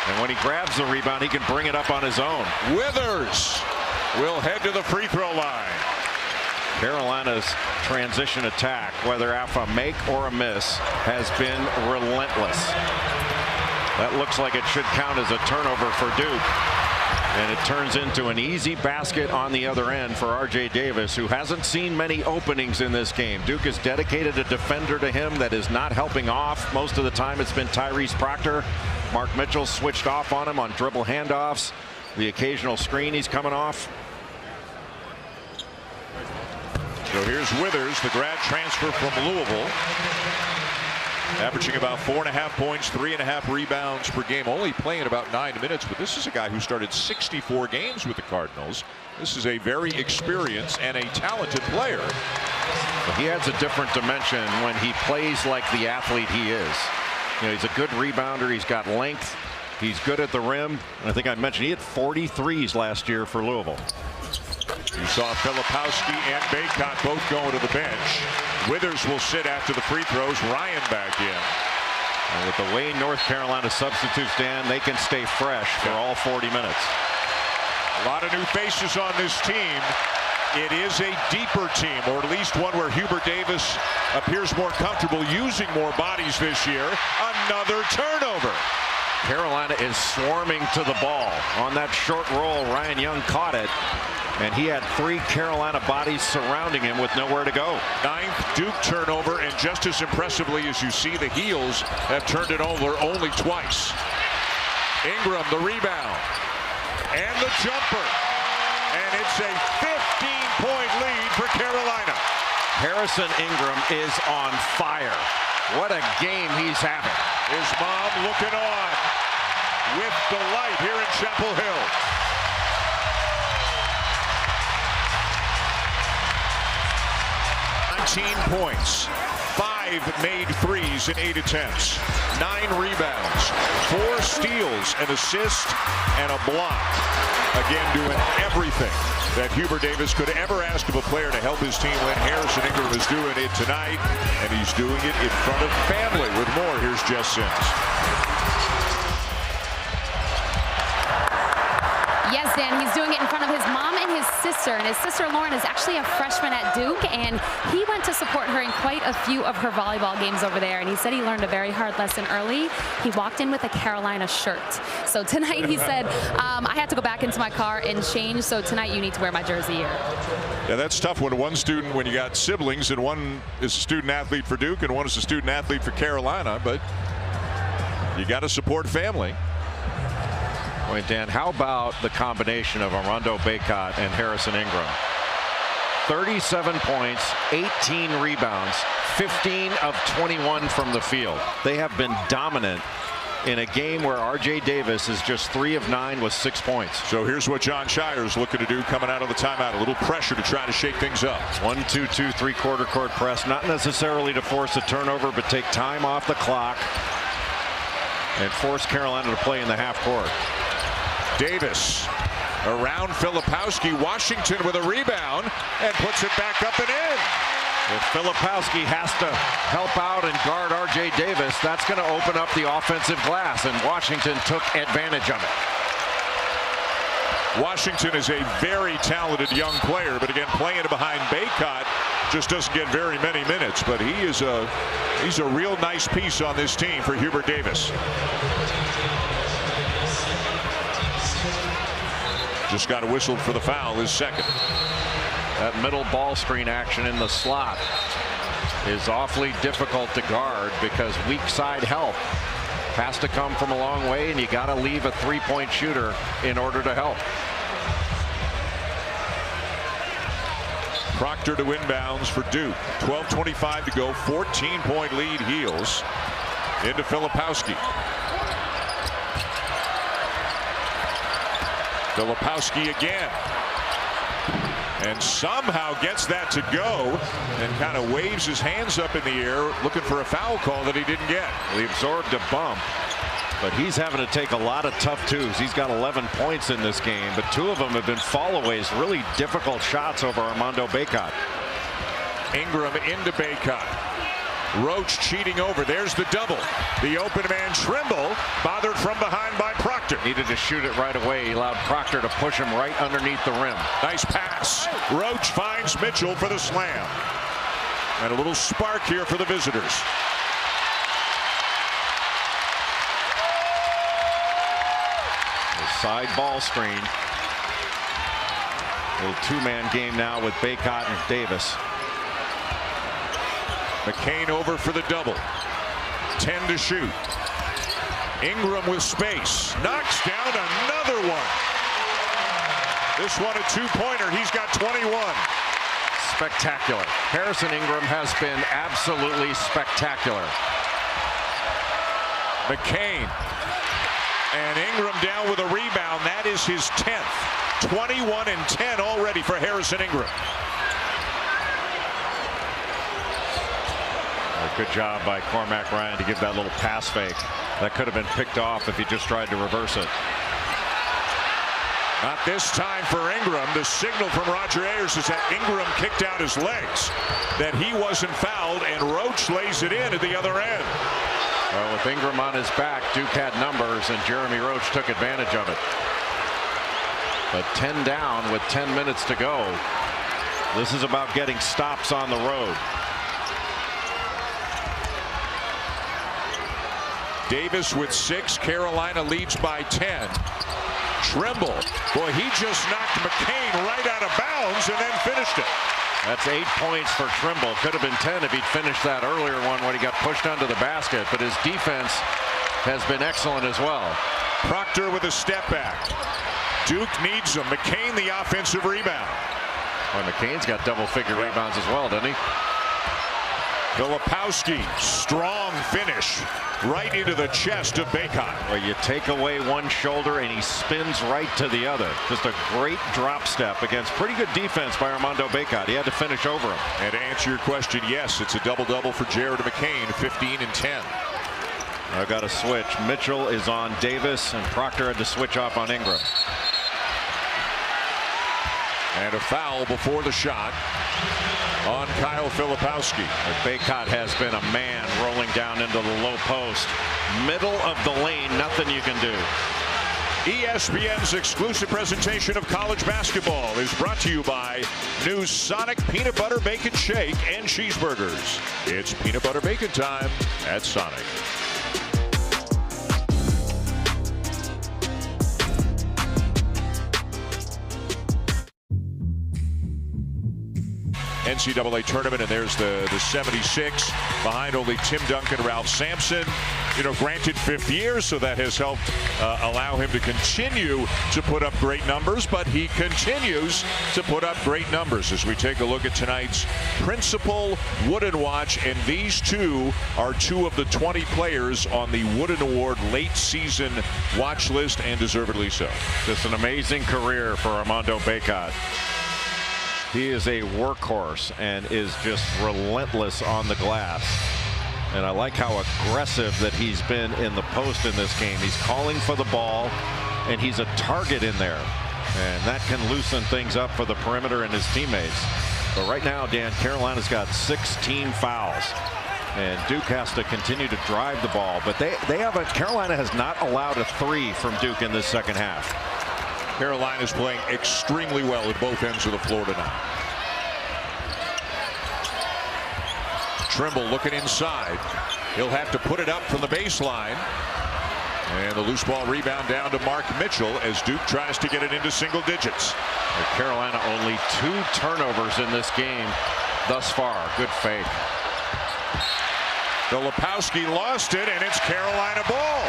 And when he grabs the rebound, he can bring it up on his own. Withers will head to the free throw line. Carolina's transition attack, whether off a make or a miss, has been relentless. That looks like it should count as a turnover for Duke. And it turns into an easy basket on the other end for R.J. Davis, who hasn't seen many openings in this game. Duke has dedicated a defender to him that is not helping off. Most of the time it's been Tyrese Proctor. Mark Mitchell switched off on him on dribble handoffs. The occasional screen he's coming off. So here's Withers, the grad transfer from Louisville. Averaging about 4.5 points, 3.5 rebounds per game, only playing about 9 minutes. But this is a guy who started 64 games with the Cardinals. This is a very experienced and a talented player. He adds a different dimension when he plays like the athlete he is. You know, he's a good rebounder. He's got length. He's good at the rim. And I think I mentioned he had 43s last year for Louisville. You saw Filipowski and Bacot both going to the bench. Withers will sit after the free throws. Ryan back in. And with the way North Carolina substitutes, Dan, they can stay fresh for all 40 minutes. A lot of new faces on this team. It is a deeper team, or at least one where Hubert Davis appears more comfortable using more bodies this year. Another turnover. Carolina is swarming to the ball. On that short roll, Ryan Young caught it, and he had 3 Carolina bodies surrounding him with nowhere to go. 9th Duke turnover, and just as impressively as you see, the Heels have turned it over only twice. Ingram, the rebound, and the jumper, and it's a 15-point lead for Carolina. Harrison Ingram is on fire. What a game he's having. His mom looking on with delight here in Chapel Hill. Points, 5 5 made threes in 8 attempts, 9 rebounds, 4 steals, an assist, and a block. Again, doing everything that Hubert Davis could ever ask of a player to help his team win. Harrison Ingram is doing it tonight, and he's doing it in front of family. With more, here's Jess Sims. Yes, Dan, he's doing it in front of his mom and his sister. And his sister, Lauren, is actually a freshman at Duke, and he went to support her in quite a few of her volleyball games over there. And he said he learned a very hard lesson early. He walked in with a Carolina shirt. So tonight he said, I had to go back into my car and change, so tonight you need to wear my jersey here. Yeah, that's tough when when you got siblings, and one is a student athlete for Duke and one is a student athlete for Carolina, but you got to support family. Wait, Dan, how about the combination of Armando Bacot and Harrison Ingram? 37 points, 18 rebounds, 15 of 21 from the field. They have been dominant in a game where R.J. Davis is just 3 of 9 with 6 points. So here's what Jon Scheyer is looking to do coming out of the timeout. A little pressure to try to shake things up. 1-2-2 3/4 court press, not necessarily to force a turnover, but take time off the clock and force Carolina to play in the half court. Davis around Filipowski. Washington with a rebound and puts it back up and in. If Filipowski has to help out and guard R.J. Davis, that's going to open up the offensive glass, and Washington took advantage of it. Washington is a very talented young player, but again, playing behind Bacot just doesn't get very many minutes. But he's a real nice piece on this team for Hubert Davis. Just got a whistle for the foul, his second. That middle ball screen action in the slot is awfully difficult to guard because weak side help has to come from a long way, and you got to leave a three-point shooter in order to help. Proctor to inbounds for Duke. 12:25 to go. 14-point lead. Heels into Filipowski. Filipowski again, and somehow gets that to go and kind of waves his hands up in the air looking for a foul call that he didn't get. He absorbed a bump, but he's having to take a lot of tough twos. He's got 11 points in this game, but 2 of them have been fallaways, really difficult shots over Armando Bacot. Ingram into Bacot. Roach cheating over. There's the double. The open man Trimble bothered from behind by Proctor. Needed to shoot it right away. He allowed Proctor to push him right underneath the rim. Nice pass. Roach finds Mitchell for the slam. And a little spark here for the visitors. The side ball screen. Little 2-man game now with Bacot and Davis. McCain over for the double. 10 to shoot. Ingram with space. Knocks down another one. This one a 2-pointer. He's got 21. Spectacular. Harrison Ingram has been absolutely spectacular. McCain. And Ingram down with a rebound. That is his 10th. 21 and 10 already for Harrison Ingram. Good job by Cormac Ryan to give that little pass fake. That could have been picked off if he just tried to reverse it. Not this time for Ingram. The signal from Roger Ayers is that Ingram kicked out his legs, that he wasn't fouled, and Roach lays it in at the other end. Well, with Ingram on his back, Duke had numbers, and Jeremy Roach took advantage of it. But 10 down with 10 minutes to go. This is about getting stops on the road. Davis with 6. Carolina leads by 10. Trimble. Boy, he just knocked McCain right out of bounds and then finished it. That's 8 points for Trimble. Could have been 10 if he'd finished that earlier one when he got pushed under the basket. But his defense has been excellent as well. Proctor with a step back. Duke needs him. McCain the offensive rebound. Well, McCain's got double-figure rebounds as well, doesn't he? Filipowski, strong finish right into the chest of Bacot. Well, you take away one shoulder and he spins right to the other. Just a great drop step against pretty good defense by Armando Bacot. He had to finish over him. And to answer your question, yes, it's a double-double for Jeremy McCain, 15 and 10. I've got a switch. Mitchell is on Davis, and Proctor had to switch off on Ingram. And a foul before the shot on Kyle Filipowski. Bacot has been a man rolling down into the low post. Middle of the lane, nothing you can do. ESPN's exclusive presentation of college basketball is brought to you by new Sonic Peanut Butter Bacon Shake and Cheeseburgers. It's peanut butter bacon time at Sonic. NCAA tournament, and there's the 76 behind only Tim Duncan, Ralph Sampson. You know, granted 5th year, so that has helped allow him to continue to put up great numbers, but he continues to put up great numbers as we take a look at tonight's Principal Wooden Watch, and these two are 2 of the 20 players on the Wooden Award late season watch list, and deservedly so. Just an amazing career for Armando Bacot. He is a workhorse and is just relentless on the glass. And I like how aggressive that he's been in the post in this game. He's calling for the ball, and he's a target in there. And that can loosen things up for the perimeter and his teammates. But right now, Dan, Carolina's got 16 fouls. And Duke has to continue to drive the ball. But Carolina has not allowed a 3 from Duke in this second half. Carolina's playing extremely well at both ends of the floor tonight. Trimble looking inside. He'll have to put it up from the baseline. And the loose ball rebound down to Mark Mitchell as Duke tries to get it into single digits. Carolina only 2 turnovers in this game thus far. Good fake. Filipowski lost it, and it's Carolina ball.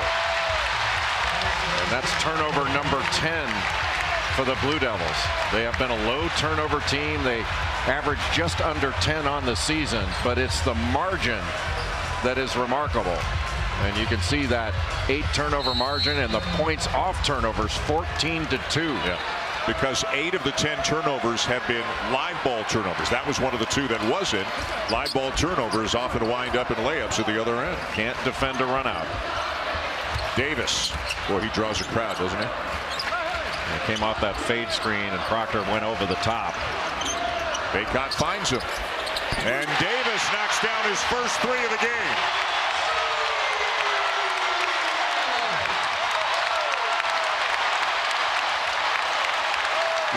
And that's turnover number 10 for the Blue Devils. They have been a low turnover team. They average just under 10 on the season, but it's the margin that is remarkable. And you can see that 8 turnover margin, and the points off turnovers 14-2. Yeah, because 8 of the 10 turnovers have been live ball turnovers. That was one of the 2 that wasn't. Live ball turnovers often wind up in layups at the other end. Can't defend a run out. Davis, boy, he draws a crowd, doesn't he? It came off that fade screen, and Proctor went over the top. Bacot finds him, and Davis knocks down his first 3 of the game.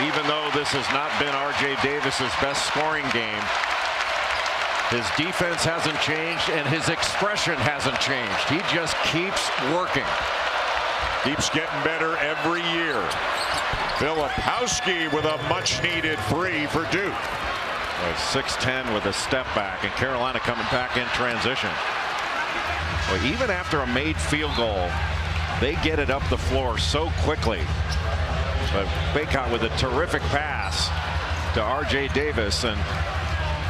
Even though this has not been R.J. Davis's best scoring game, his defense hasn't changed, and his expression hasn't changed. He just keeps working. Keeps getting better every year. Filipowski with a much-needed 3 for Duke. 6'10" with a step back, and Carolina coming back in transition. Well, even after a made field goal, they get it up the floor so quickly. But Bacot with a terrific pass to R.J. Davis, and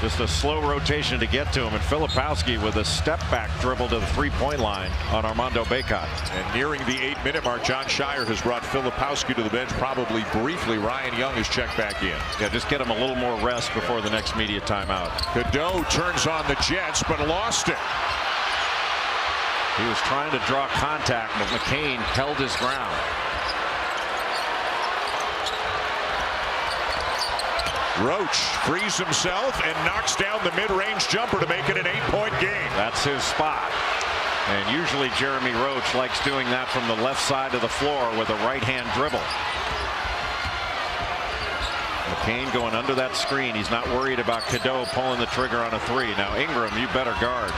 just a slow rotation to get to him, and Filipowski with a step back dribble to the 3-point line on Armando Bacot. And nearing the 8-minute mark, John Shire has brought Filipowski to the bench, probably briefly. Ryan Young is checked back in. Yeah, just get him a little more rest before the next media timeout. Cadeau turns on the Jets, but lost it. He was trying to draw contact, but McCain held his ground. Roach frees himself and knocks down the mid-range jumper to make it an 8-point game. That's his spot. And usually Jeremy Roach likes doing that from the left side of the floor with a right-hand dribble. McCain going under that screen. He's not worried about Cadeau pulling the trigger on a 3. Now Ingram, you better guard.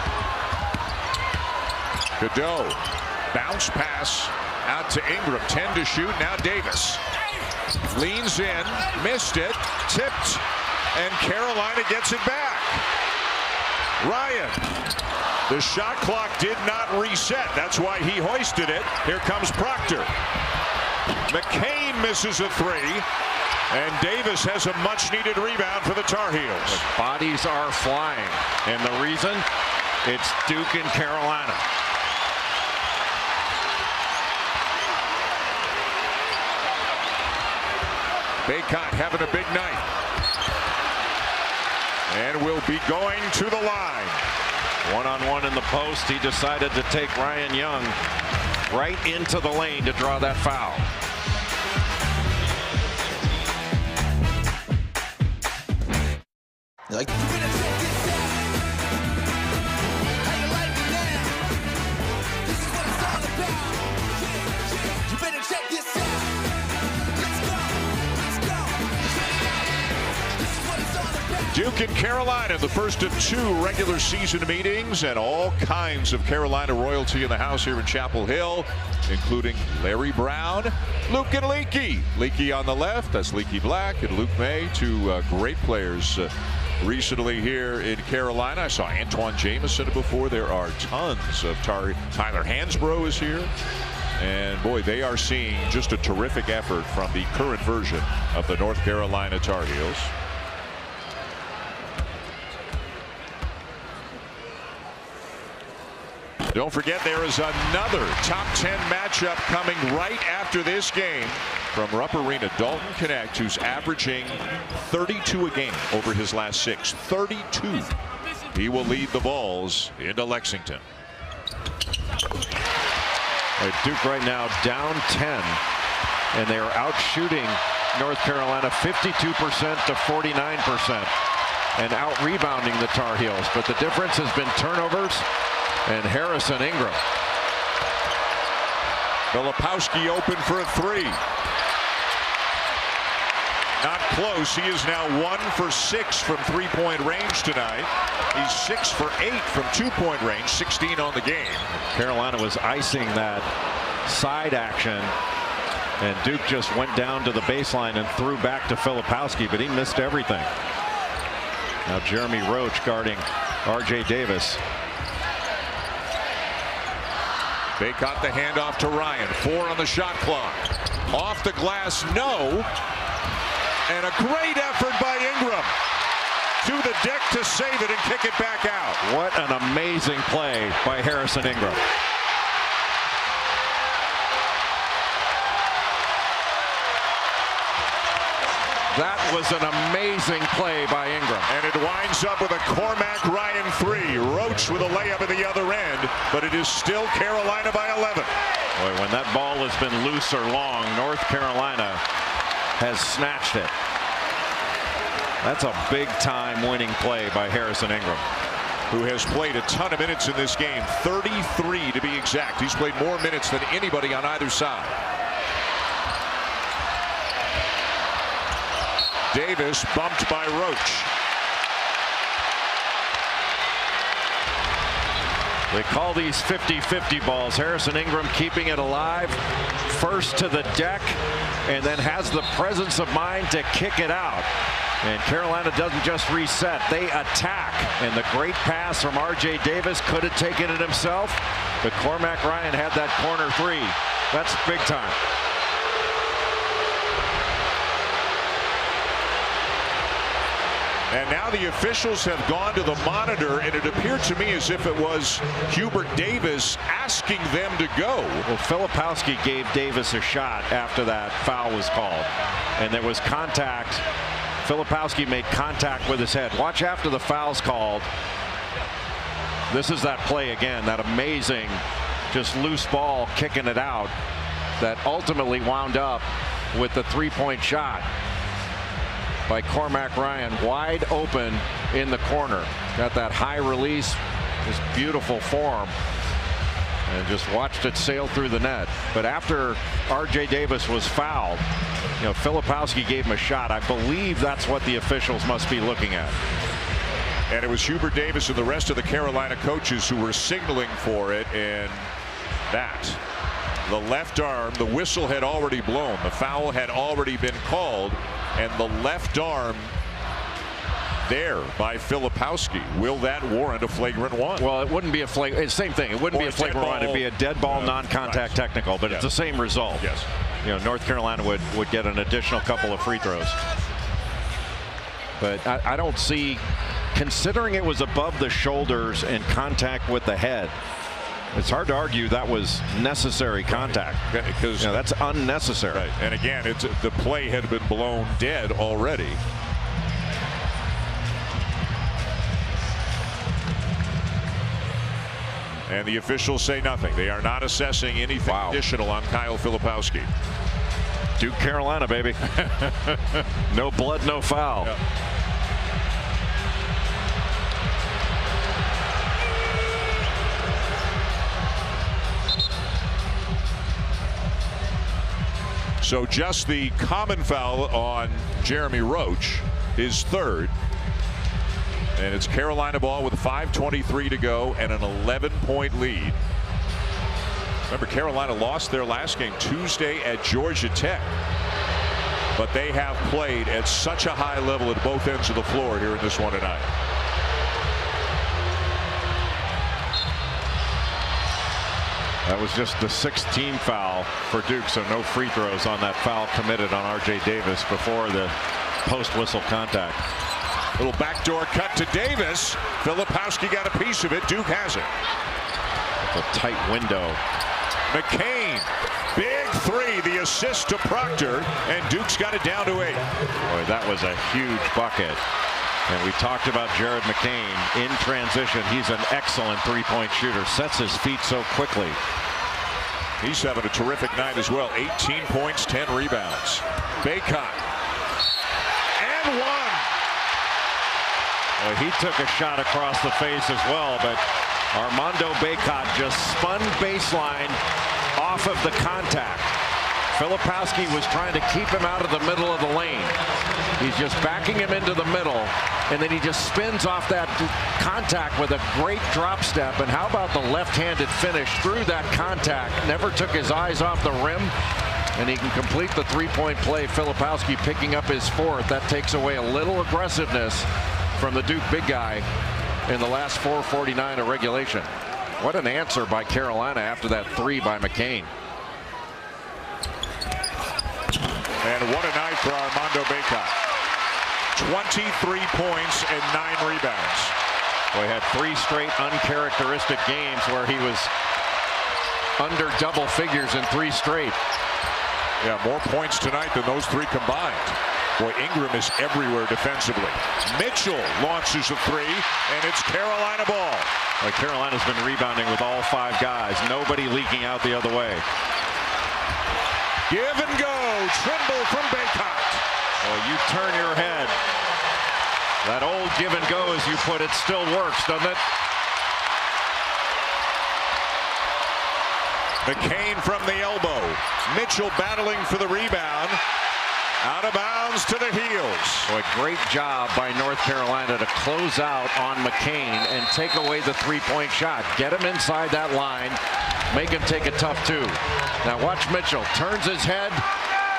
Cadeau, bounce pass out to Ingram. 10 to shoot. Now Davis leans in, missed it, tipped, and Carolina gets it back. Ryan, the shot clock did not reset. That's why he hoisted it. Here comes Proctor. McCain misses a 3, And Davis has a much-needed rebound for the Tar Heels. The bodies are flying, and the reason? It's Duke and Carolina. Bacot having a big night. And will be going to the line. One-on-one in the post. He decided to take Ryan Young right into the lane to draw that foul. Like Duke and Carolina, the first of 2 regular season meetings, and all kinds of Carolina royalty in the house here in Chapel Hill, including Larry Brown, Luke and Leaky. Leaky on the left, that's Leaky Black, and Luke May, 2 great players recently here in Carolina. I saw Antoine Jameson before. There are tons of Tyler Hansbrough is here. And boy, they are seeing just a terrific effort from the current version of the North Carolina Tar Heels. Don't forget, there is another top 10 matchup coming right after this game from Rupp Arena. Dalton Knecht, who's averaging 32 a game over his last 6. 32. He will lead the Vols into Lexington. Duke right now down 10, and they are out shooting North Carolina 52% to 49%, and out rebounding the Tar Heels. But the difference has been turnovers and Harrison Ingram. Filipowski open for a 3. Not close. He is now 1 for 6 from 3-point range tonight. He's 6 for 8 from 2-point range, 16 on the game. Carolina was icing that side action, and Duke just went down to the baseline and threw back to Filipowski, but he missed everything. Now Jeremy Roach guarding R.J. Davis. Bacot the handoff to Ryan. 4 on the shot clock. Off the glass, no. And a great effort by Ingram. To the deck to save it and kick it back out. What an amazing play by Harrison Ingram. That was an amazing play by Ingram. And it winds up with a Cormac Ryan 3. Roach with a layup at the other end, but it is still Carolina by 11. Boy, when that ball has been loose or long, North Carolina has snatched it. That's a big-time winning play by Harrison Ingram, who has played a ton of minutes in this game, 33 to be exact. He's played more minutes than anybody on either side. Davis bumped by Roach. They call these 50-50 balls. Harrison Ingram keeping it alive, first to the deck, and then has the presence of mind to kick it out. And Carolina doesn't just reset, they attack. And the great pass from R.J. Davis, could have taken it himself, but Cormac Ryan had that corner 3. That's big time. And now the officials have gone to the monitor, and it appeared to me as if it was Hubert Davis asking them to go. Well, Filipowski gave Davis a shot after that foul was called, and there was contact. Filipowski made contact with his head. Watch after the foul's called. This is that play again, that amazing just loose ball kicking it out that ultimately wound up with the 3-point shot by Cormac Ryan, wide open in the corner. Got that high release, this beautiful form, and just watched it sail through the net. But after R.J. Davis was fouled, you know, Filipowski gave him a shot. I believe that's what the officials must be looking at. And it was Hubert Davis and the rest of the Carolina coaches who were signaling for it, and that. The left arm, the whistle had already blown. The foul had already been called, and the left arm there by Filipowski. Will that warrant a flagrant one? Well, it wouldn't be a flagrant. Same thing. It wouldn't be a flagrant one. It'd be a dead ball, non-contact technical, but it's the same result. Yes. North Carolina would get an additional couple of free throws. But I don't see, considering it was above the shoulders and contact with the head, it's hard to argue that was necessary contact, because that's unnecessary. Right. And again, the play had been blown dead already. And the officials say nothing. They are not assessing anything additional on Kyle Filipowski. Duke, Carolina, baby. No blood, no foul. Yep. So just the common foul on Jeremy Roach, his third. And it's Carolina ball with 5:23 to go and an 11-point lead. Remember, Carolina lost their last game Tuesday at Georgia Tech. But they have played at such a high level at both ends of the floor here in this one tonight. That was just the 6th team foul for Duke, so no free throws on that foul committed on R.J. Davis before the post-whistle contact. Little backdoor cut to Davis. Filipowski got a piece of it. Duke has it. It's a tight window. McCain, big three, the assist to Proctor, and Duke's got it down to 8. Boy, that was a huge bucket. And we talked about Jared McCain in transition. He's an excellent three-point shooter. Sets his feet so quickly. He's having a terrific night as well. 18 points, 10 rebounds. Bacot. And one. Well, he took a shot across the face as well, but Armando Bacot just spun baseline off of the contact. Filipowski was trying to keep him out of the middle of the lane. He's just backing him into the middle, and then he just spins off that contact with a great drop step. And how about the left-handed finish through that contact? Never took his eyes off the rim, and he can complete the three-point play. Filipowski picking up his 4th. That takes away a little aggressiveness from the Duke big guy in the last 4:49 of regulation. What an answer by Carolina after that 3 by McCain. And what a night for Armando Bacot. 23 points and 9 rebounds. Well, he had 3 straight uncharacteristic games where he was under double figures in 3 straight. Yeah, more points tonight than those 3 combined. Boy, Ingram is everywhere defensively. Mitchell launches a 3, and it's Carolina ball. Well, Carolina's been rebounding with all 5 guys. Nobody leaking out the other way. Give and go. Trimble from Bacot. Well, you turn your head. That old give and go, as you put it, still works, doesn't it? McCain from the elbow. Mitchell battling for the rebound. Out of bounds to the heels. Boy, great job by North Carolina to close out on McCain and take away the three-point shot. Get him inside that line. Make him take a tough 2. Now watch Mitchell. Turns his head,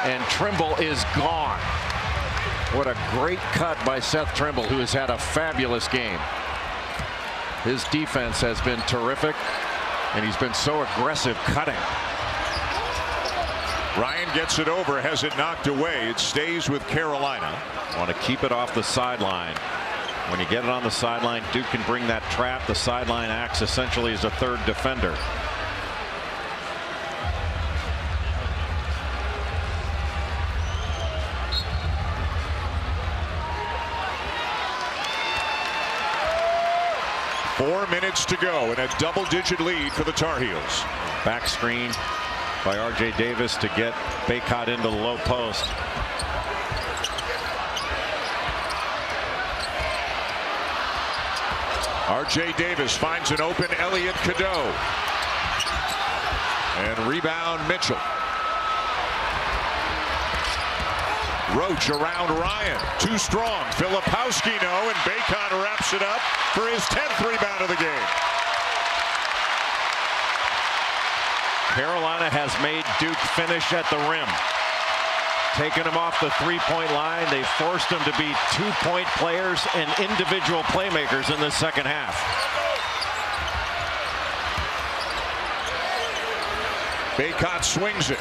and Trimble is gone. What a great cut by Seth Trimble, who has had a fabulous game. His defense has been terrific, and he's been so aggressive cutting. Ryan gets it over, has it knocked away. It stays with Carolina. Want to keep it off the sideline. When you get it on the sideline, Duke can bring that trap. The sideline acts essentially as a 3rd defender. Four minutes to go and a double-digit lead for the Tar Heels. Back screen by R.J. Davis to get Bacot into the low post. R.J. Davis finds an open Elliott Cadeau. And rebound Mitchell. Roach around Ryan. Too strong. Filipowski no, and Bacot wraps it up for his 10th rebound of the game. Carolina has made Duke finish at the rim. Taking them off the three-point line. They forced them to be two-point players and individual playmakers in the second half. Bacot swings it.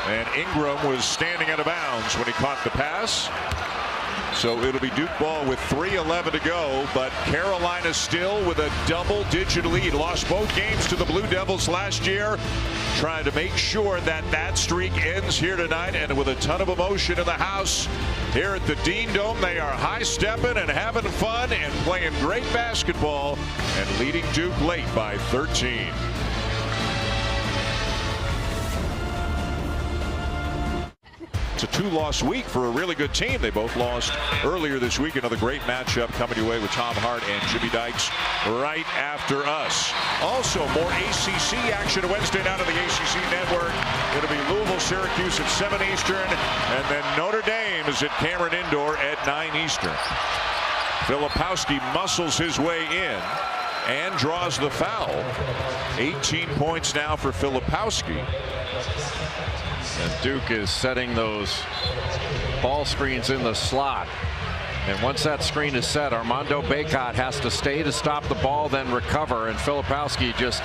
And Ingram was standing out of bounds when he caught the pass. So it'll be Duke ball with 3:11 to go, but Carolina still with a double-digit lead. Lost both games to the Blue Devils last year. Trying to make sure that that streak ends here tonight, and with a ton of emotion in the house here at the Dean Dome. They are high-stepping and having fun and playing great basketball and leading Duke late by 13. It's a 2-loss week for a really good team. They both lost earlier this week. Another great matchup coming your way with Tom Hart and Jimmy Dykes right after us. Also, more ACC action Wednesday night on the ACC network. It'll be Louisville, Syracuse at 7 Eastern, and then Notre Dame is at Cameron Indoor at 9 Eastern. Filipowski muscles his way in and draws the foul. 18 points now for Filipowski. And Duke is setting those ball screens in the slot. And once that screen is set, Armando Bacot has to stay to stop the ball, then recover. And Filipowski just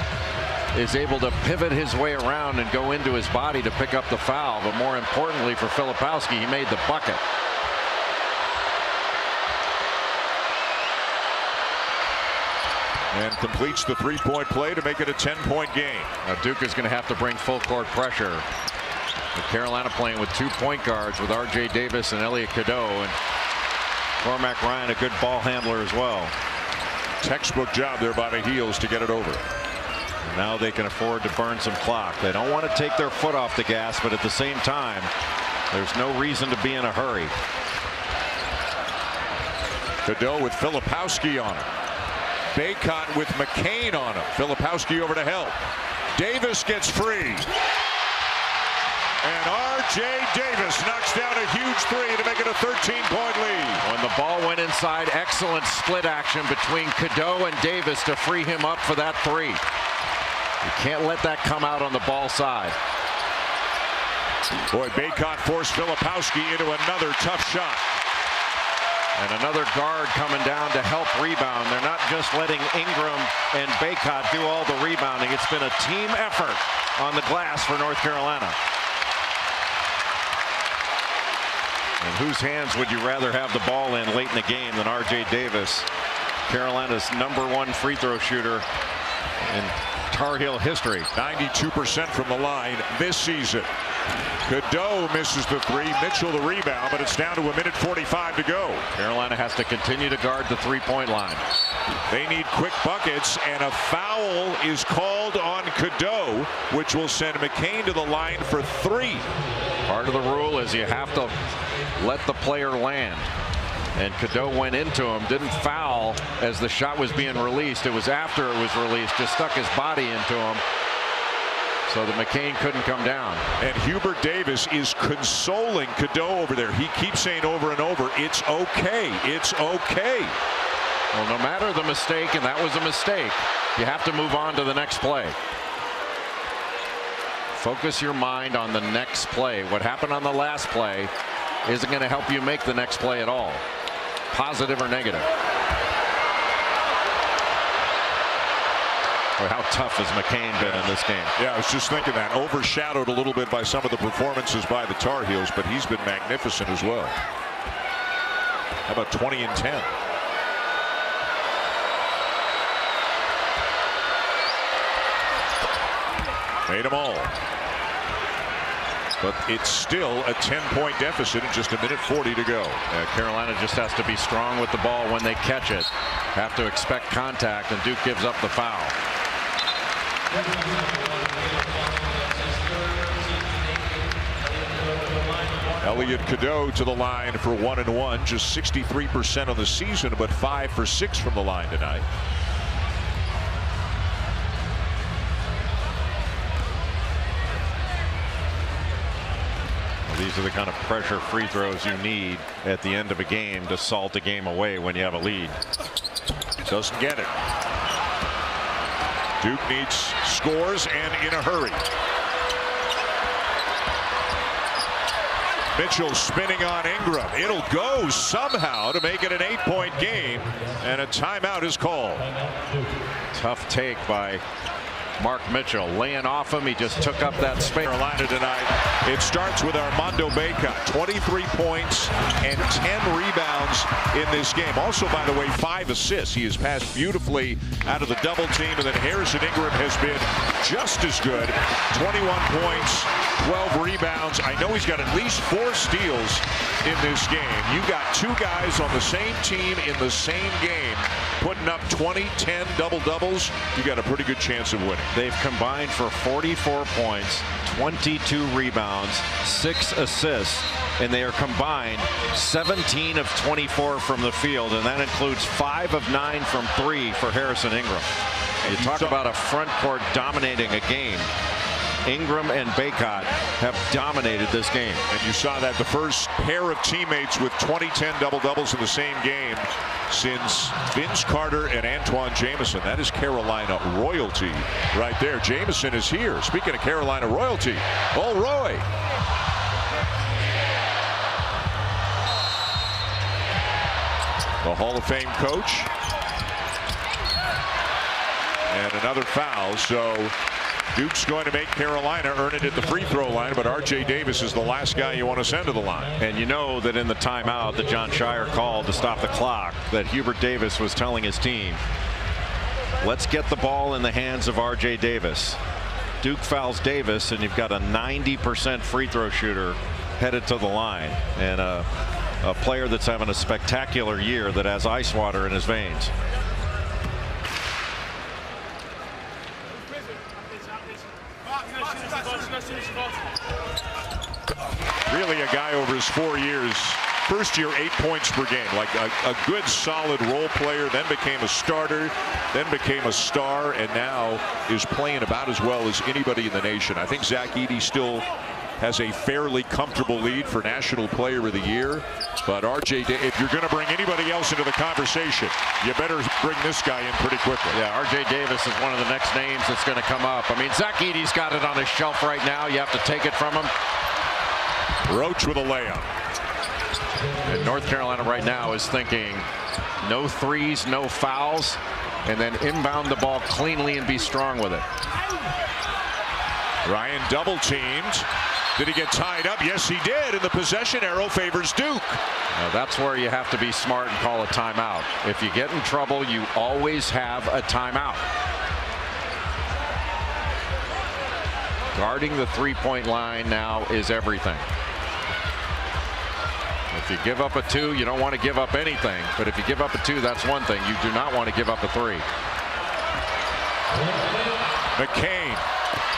is able to pivot his way around and go into his body to pick up the foul. But more importantly for Filipowski, he made the bucket. And completes the three-point play to make it a 10-point game. Now Duke is going to have to bring full court pressure. With Carolina playing with 2 point guards with R.J. Davis and Elliot Cadeau, and Cormac Ryan a good ball handler as well. Textbook job there by the Heels to get it over. Now they can afford to burn some clock. They don't want to take their foot off the gas, but at the same time there's no reason to be in a hurry. Cadeau with Filipowski on him. Bacot with McCain on him. Filipowski over to help. Davis gets free. And R.J. Davis knocks down a huge three to make it a 13-point lead. When the ball went inside, excellent split action between Cadeau and Davis to free him up for that three. You can't let that come out on the ball side. Boy, Bacot forced Filipowski into another tough shot. And another guard coming down to help rebound. They're not just letting Ingram and Bacot do all the rebounding. It's been a team effort on the glass for North Carolina. And whose hands would you rather have the ball in late in the game than R.J. Davis, Carolina's #1 free throw shooter in Tar Heel history. 92% from the line this season. Cadeau misses the three. Mitchell the rebound, but it's down to 1:45 to go. Carolina has to continue to guard the three-point line. They need quick buckets, and a foul is called on Cadeau, which will send McCain to the line for 3. Part of the rule is you have to let the player land. And Cadeau went into him, didn't foul as the shot was being released. It was after it was released, just stuck his body into him so that McCain couldn't come down. And Hubert Davis is consoling Cadeau over there. He keeps saying over and over, it's okay, it's okay. Well, no matter the mistake, and that was a mistake, you have to move on to the next play. Focus your mind on the next play. What happened on the last play isn't going to help you make the next play at all, positive or negative. Or how tough has McCain been in this game? Yeah, I was just thinking that. Overshadowed a little bit by some of the performances by the Tar Heels, but he's been magnificent as well. How about 20 and 10? Made them all. But it's still a 10-point deficit in just 1:40 to go. Carolina just has to be strong with the ball when they catch it. Have to expect contact, and Duke gives up the foul. Elliot Cadeau to the line for 1 and 1, just 63% on the season, but 5 for 6 from the line tonight. These are the kind of pressure free throws you need at the end of a game to salt a game away when you have a lead. Doesn't get it. Duke needs scores, and in a hurry. Mitchell spinning on Ingram. It'll go somehow to make it an 8-point game, and a timeout is called. Tough take by Mark Mitchell laying off him. He just took up that space. Carolina tonight. It starts with Armando Bacot, 23 points and 10 rebounds in this game. Also, by the way, 5 assists. He has passed beautifully out of the double team, and then Harrison Ingram has been just as good. 21 points, 12 rebounds. I know he's got at least 4 steals in this game. You got 2 guys on the same team in the same game putting up 20, 10 double-doubles. You got a pretty good chance of winning. They've combined for 44 points, 22 rebounds, 6 assists, and they are combined 17 of 24 from the field, and that includes 5 of 9 from 3 for Harrison Ingram. You talk about a front court dominating a game. Ingram and Bacot have dominated this game. And you saw that the first pair of teammates with 20-10 double-doubles in the same game since Vince Carter and Antoine Jamison. That is Carolina royalty right there. Jamison is here. Speaking of Carolina royalty, oh, Roy. The Hall of Fame coach. And another foul, so Duke's going to make Carolina earn it at the free throw line, but R.J. Davis is the last guy you want to send to the line. And you know that in the timeout that John Shire called to stop the clock, that Hubert Davis was telling his team, let's get the ball in the hands of R.J. Davis. Duke fouls Davis, and you've got a 90% free throw shooter headed to the line, and a player that's having a spectacular year that has ice water in his veins. Really a guy over his 4 years. First year 8 points per game, like a good solid role player, then became a starter, then became a star, and now is playing about as well as anybody in the nation. I think Zach Edey still has a fairly comfortable lead for National Player of the Year, but RJ, if you're going to bring anybody else into the conversation, you better bring this guy in pretty quickly. Yeah, RJ Davis is one of the next names that's going to come up. I mean, Zach Edey's got it on his shelf right now. You have to take it from him. Roach with a layup. And North Carolina right now is thinking no threes, no fouls, and then inbound the ball cleanly and be strong with it. Ryan double teamed. Did he get tied up? Yes, he did. And the possession arrow favors Duke. Now that's where you have to be smart and call a timeout. If you get in trouble, you always have a timeout. Guarding the three-point line now is everything. If you give up a 2, you don't want to give up anything. But if you give up a 2, that's one thing. You do not want to give up a 3. McCain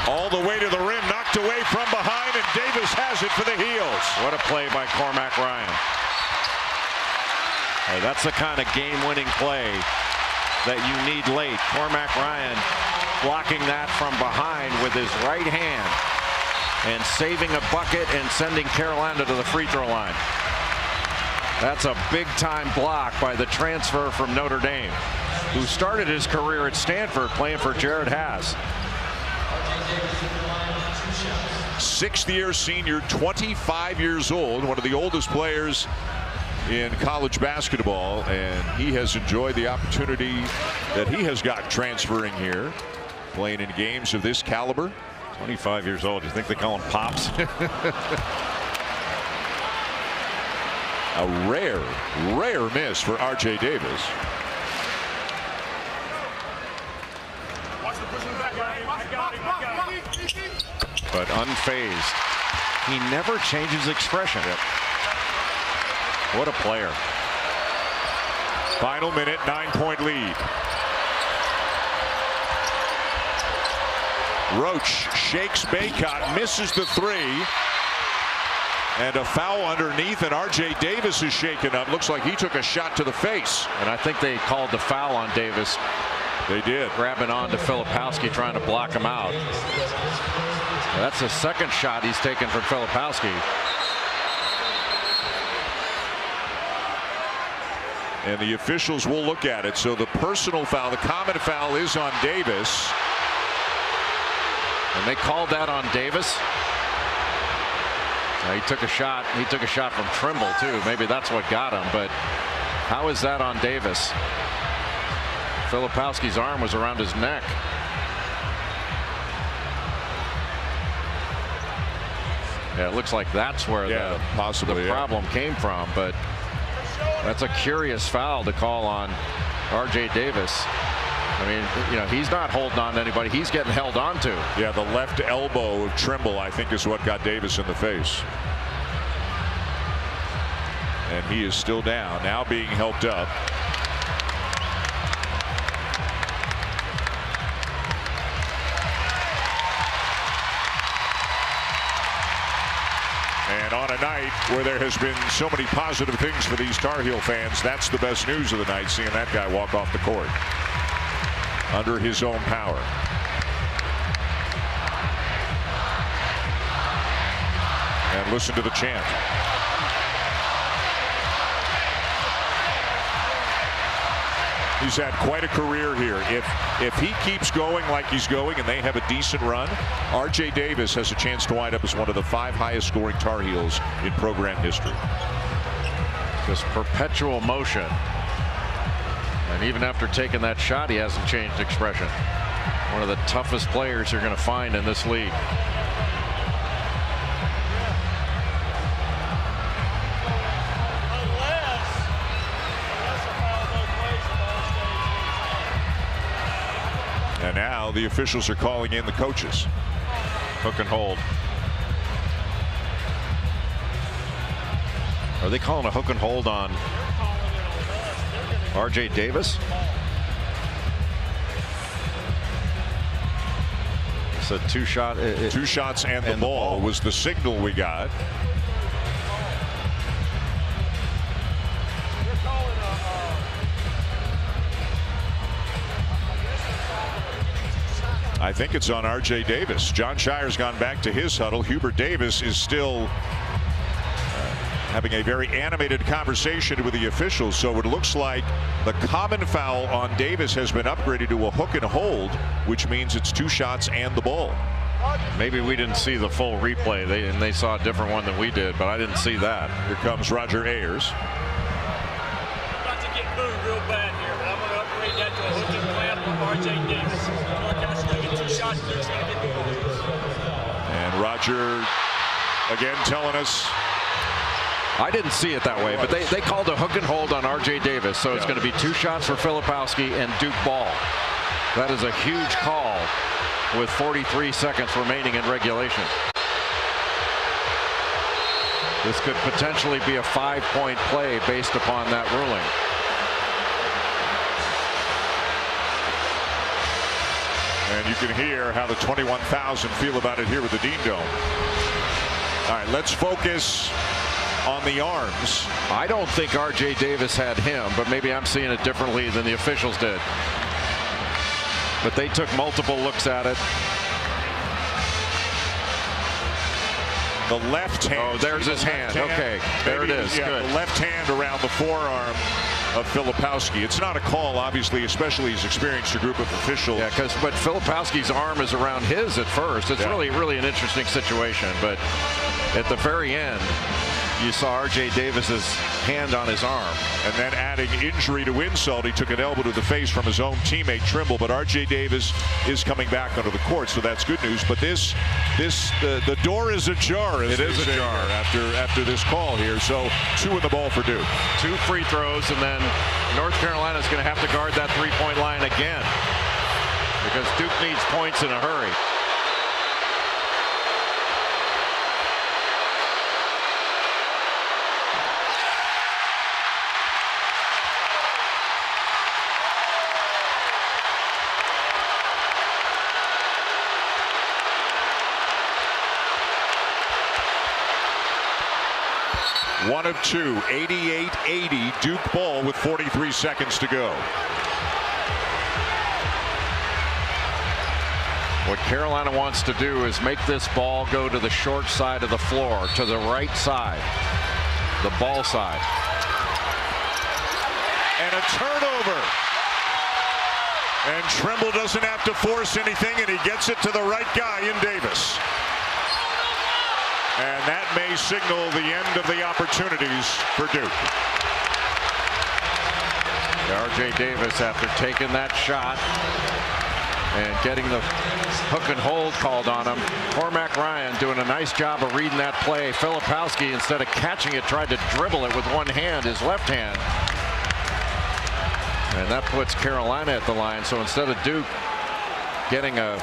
all the way to the rim, knocked away from behind, and Davis has it for the heels. What a play by Cormac Ryan. That's the kind of game-winning play that you need late. Cormac Ryan blocking that from behind with his right hand and saving a bucket and sending Carolina to the free throw line. That's a big-time block by the transfer from Notre Dame, who started his career at Stanford playing for Jared Haas. 6th-year senior, 25 years old, one of the oldest players in college basketball, and he has enjoyed the opportunity that he has got transferring here, playing in games of this caliber. 25 years old. You think they call him Pops? A rare miss for R.J. Davis. But unfazed. He never changes expression. What a player. Final minute, 9-point lead. Roach shakes Bacot, misses the 3. And a foul underneath, and R.J. Davis is shaken up. Looks like he took a shot to the face. And I think they called the foul on Davis. They did. Grabbing on to Filipowski, trying to block him out. That's the second shot he's taken from Filipowski. And the officials will look at it. So the personal foul, the common foul is on Davis. And they called that on Davis. He took a shot. He took a shot from Trimble too. Maybe that's what got him. But how is that on Davis? Filipowski's arm was around his neck. Yeah, it looks like that's where the problem came from, but that's a curious foul to call on R.J. Davis. I mean, you know, he's not holding on to anybody. He's getting held on to. Yeah, the left elbow of Trimble, I think, is what got Davis in the face. And he is still down, now being helped up. And on a night where there has been so many positive things for these Tar Heel fans, that's the best news of the night, seeing that guy walk off the court under his own power. And listen to the chant. He's had quite a career here. If he keeps going like he's going and they have a decent run, R.J. Davis has a chance to wind up as one of the 5 highest scoring Tar Heels in program history. Just perpetual motion. And even after taking that shot, he hasn't changed expression. One of the toughest players you're going to find in this league. And now the officials are calling in the coaches. Hook and hold. Are they calling a hook and hold on R.J. Davis? It's a two shots and the ball was the signal we got. I think it's on R.J. Davis. John Shire's gone back to his huddle. Hubert Davis is still having a very animated conversation with the officials. So it looks like the common foul on Davis has been upgraded to a hook and hold, which means it's 2 shots and the ball. Maybe we didn't see the full replay. They saw a different one than we did, but I didn't see that. Here comes Roger Ayers. About to get booed real bad here, but I'm going to upgrade that to a hook and clamp with R.J. Davis. Northcast's going to get 2 shots, Duke's going to get the ball. And Roger again telling us. I didn't see it that way, but they called a hook and hold on R.J. Davis, so it's going to be 2 shots for Filipowski and Duke ball. That is a huge call with 43 seconds remaining in regulation. This could potentially be a 5-point play based upon that ruling. And you can hear how the 21,000 feel about it here with the Dean Dome. All right, let's focus on the arms. I don't think R.J. Davis had him, but maybe I'm seeing it differently than the officials did. But they took multiple looks at it. The left hand. Oh, there's his hand. Okay, there it is. Yeah, good. The left hand around the forearm of Filipowski. It's not a call, obviously, especially he's experienced a group of officials. Yeah, but Filipowski's arm is around his at first. It's really an interesting situation. But at the very end, you saw R.J. Davis's hand on his arm. And then adding injury to insult, he took an elbow to the face from his own teammate Trimble. But R.J. Davis is coming back onto the court, so that's good news. But the door is ajar. It is ajar after this call here. So 2 in the ball for Duke. 2 free throws, and then North Carolina's going to have to guard that 3-point line again because Duke needs points in a hurry. One of 2, 88-80, Duke ball with 43 seconds to go. What Carolina wants to do is make this ball go to the short side of the floor, to the right side, the ball side. And a turnover. And Trimble doesn't have to force anything, and he gets it to the right guy in Davis. And that may signal the end of the opportunities for Duke. R.J. Davis, after taking that shot and getting the hook and hold called on him. Cormac Ryan doing a nice job of reading that play. Filipowski, instead of catching it, tried to dribble it with one hand, his left hand. And that puts Carolina at the line. So instead of Duke getting a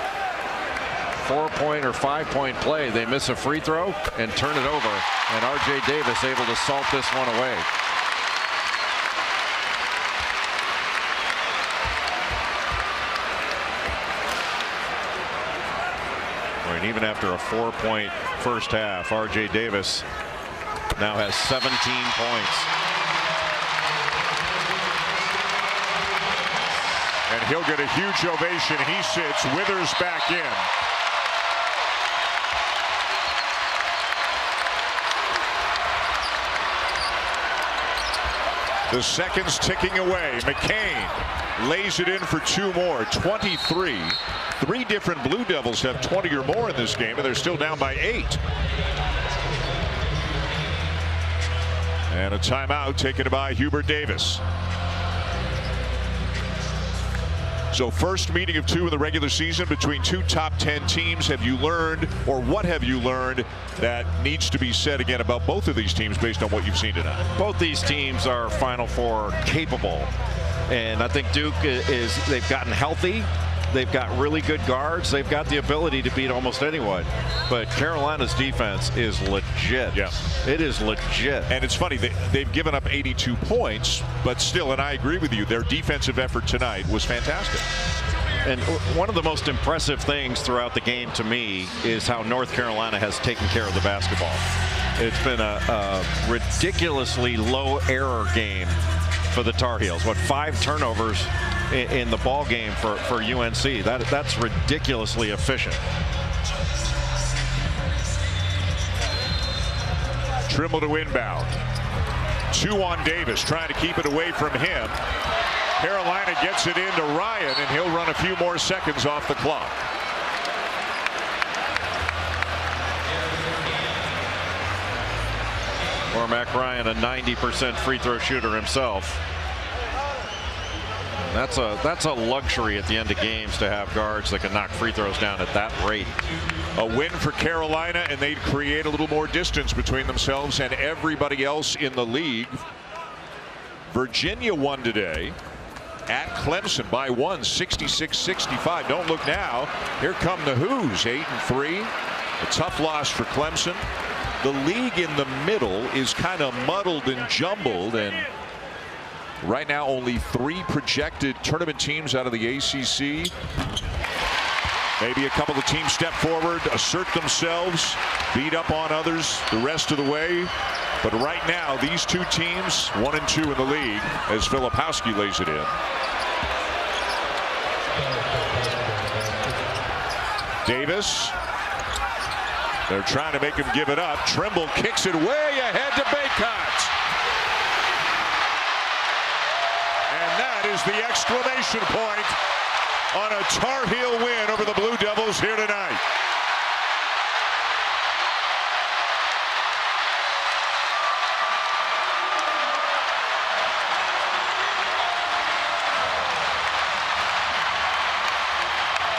4-point or 5-point play, they miss a free throw and turn it over. And R.J. Davis able to salt this one away. And even after a 4-point first half, R.J. Davis now has 17 points. And he'll get a huge ovation. He sits. Withers back in. The seconds ticking away. McCain lays it in for 2 more. 23. 3 different Blue Devils have 20 or more in this game, and they're still down by 8. And a timeout taken by Hubert Davis. So first meeting of 2 in the regular season between 2 top 10 teams. Have you learned, or what have you learned that needs to be said again about both of these teams based on what you've seen tonight? Both these teams are Final Four capable. And I think Duke they've gotten healthy. They've got really good guards. They've got the ability to beat almost anyone. But Carolina's defense is legit. Yeah. It is legit. And it's funny, they've given up 82 points, but still, and I agree with you, their defensive effort tonight was fantastic. And one of the most impressive things throughout the game to me is how North Carolina has taken care of the basketball. It's been a ridiculously low error game for the Tar Heels. 5 turnovers in the ball game for UNC. That's ridiculously efficient. Trimble to inbound. 2 on Davis, trying to keep it away from him. Carolina gets it into Ryan, and he'll run a few more seconds off the clock. Cormac Ryan, a 90% free throw shooter himself. That's a luxury at the end of games to have guards that can knock free throws down at that rate. A win for Carolina, and they'd create a little more distance between themselves and everybody else in the league. Virginia won today at Clemson by 1, 66-65. Don't look now. Here come the Hoos, 8-3. A tough loss for Clemson. The league in the middle is kind of muddled and jumbled, and right now only 3 projected tournament teams out of the ACC. Maybe a couple of teams step forward, assert themselves, beat up on others the rest of the way. But right now, these 2 teams, 1 and 2 in the league, as Filipowski lays it in. Davis. They're trying to make him give it up. Trimble kicks it way ahead to Bacot. And that is the exclamation point on a Tar Heel win over the Blue Devils here tonight.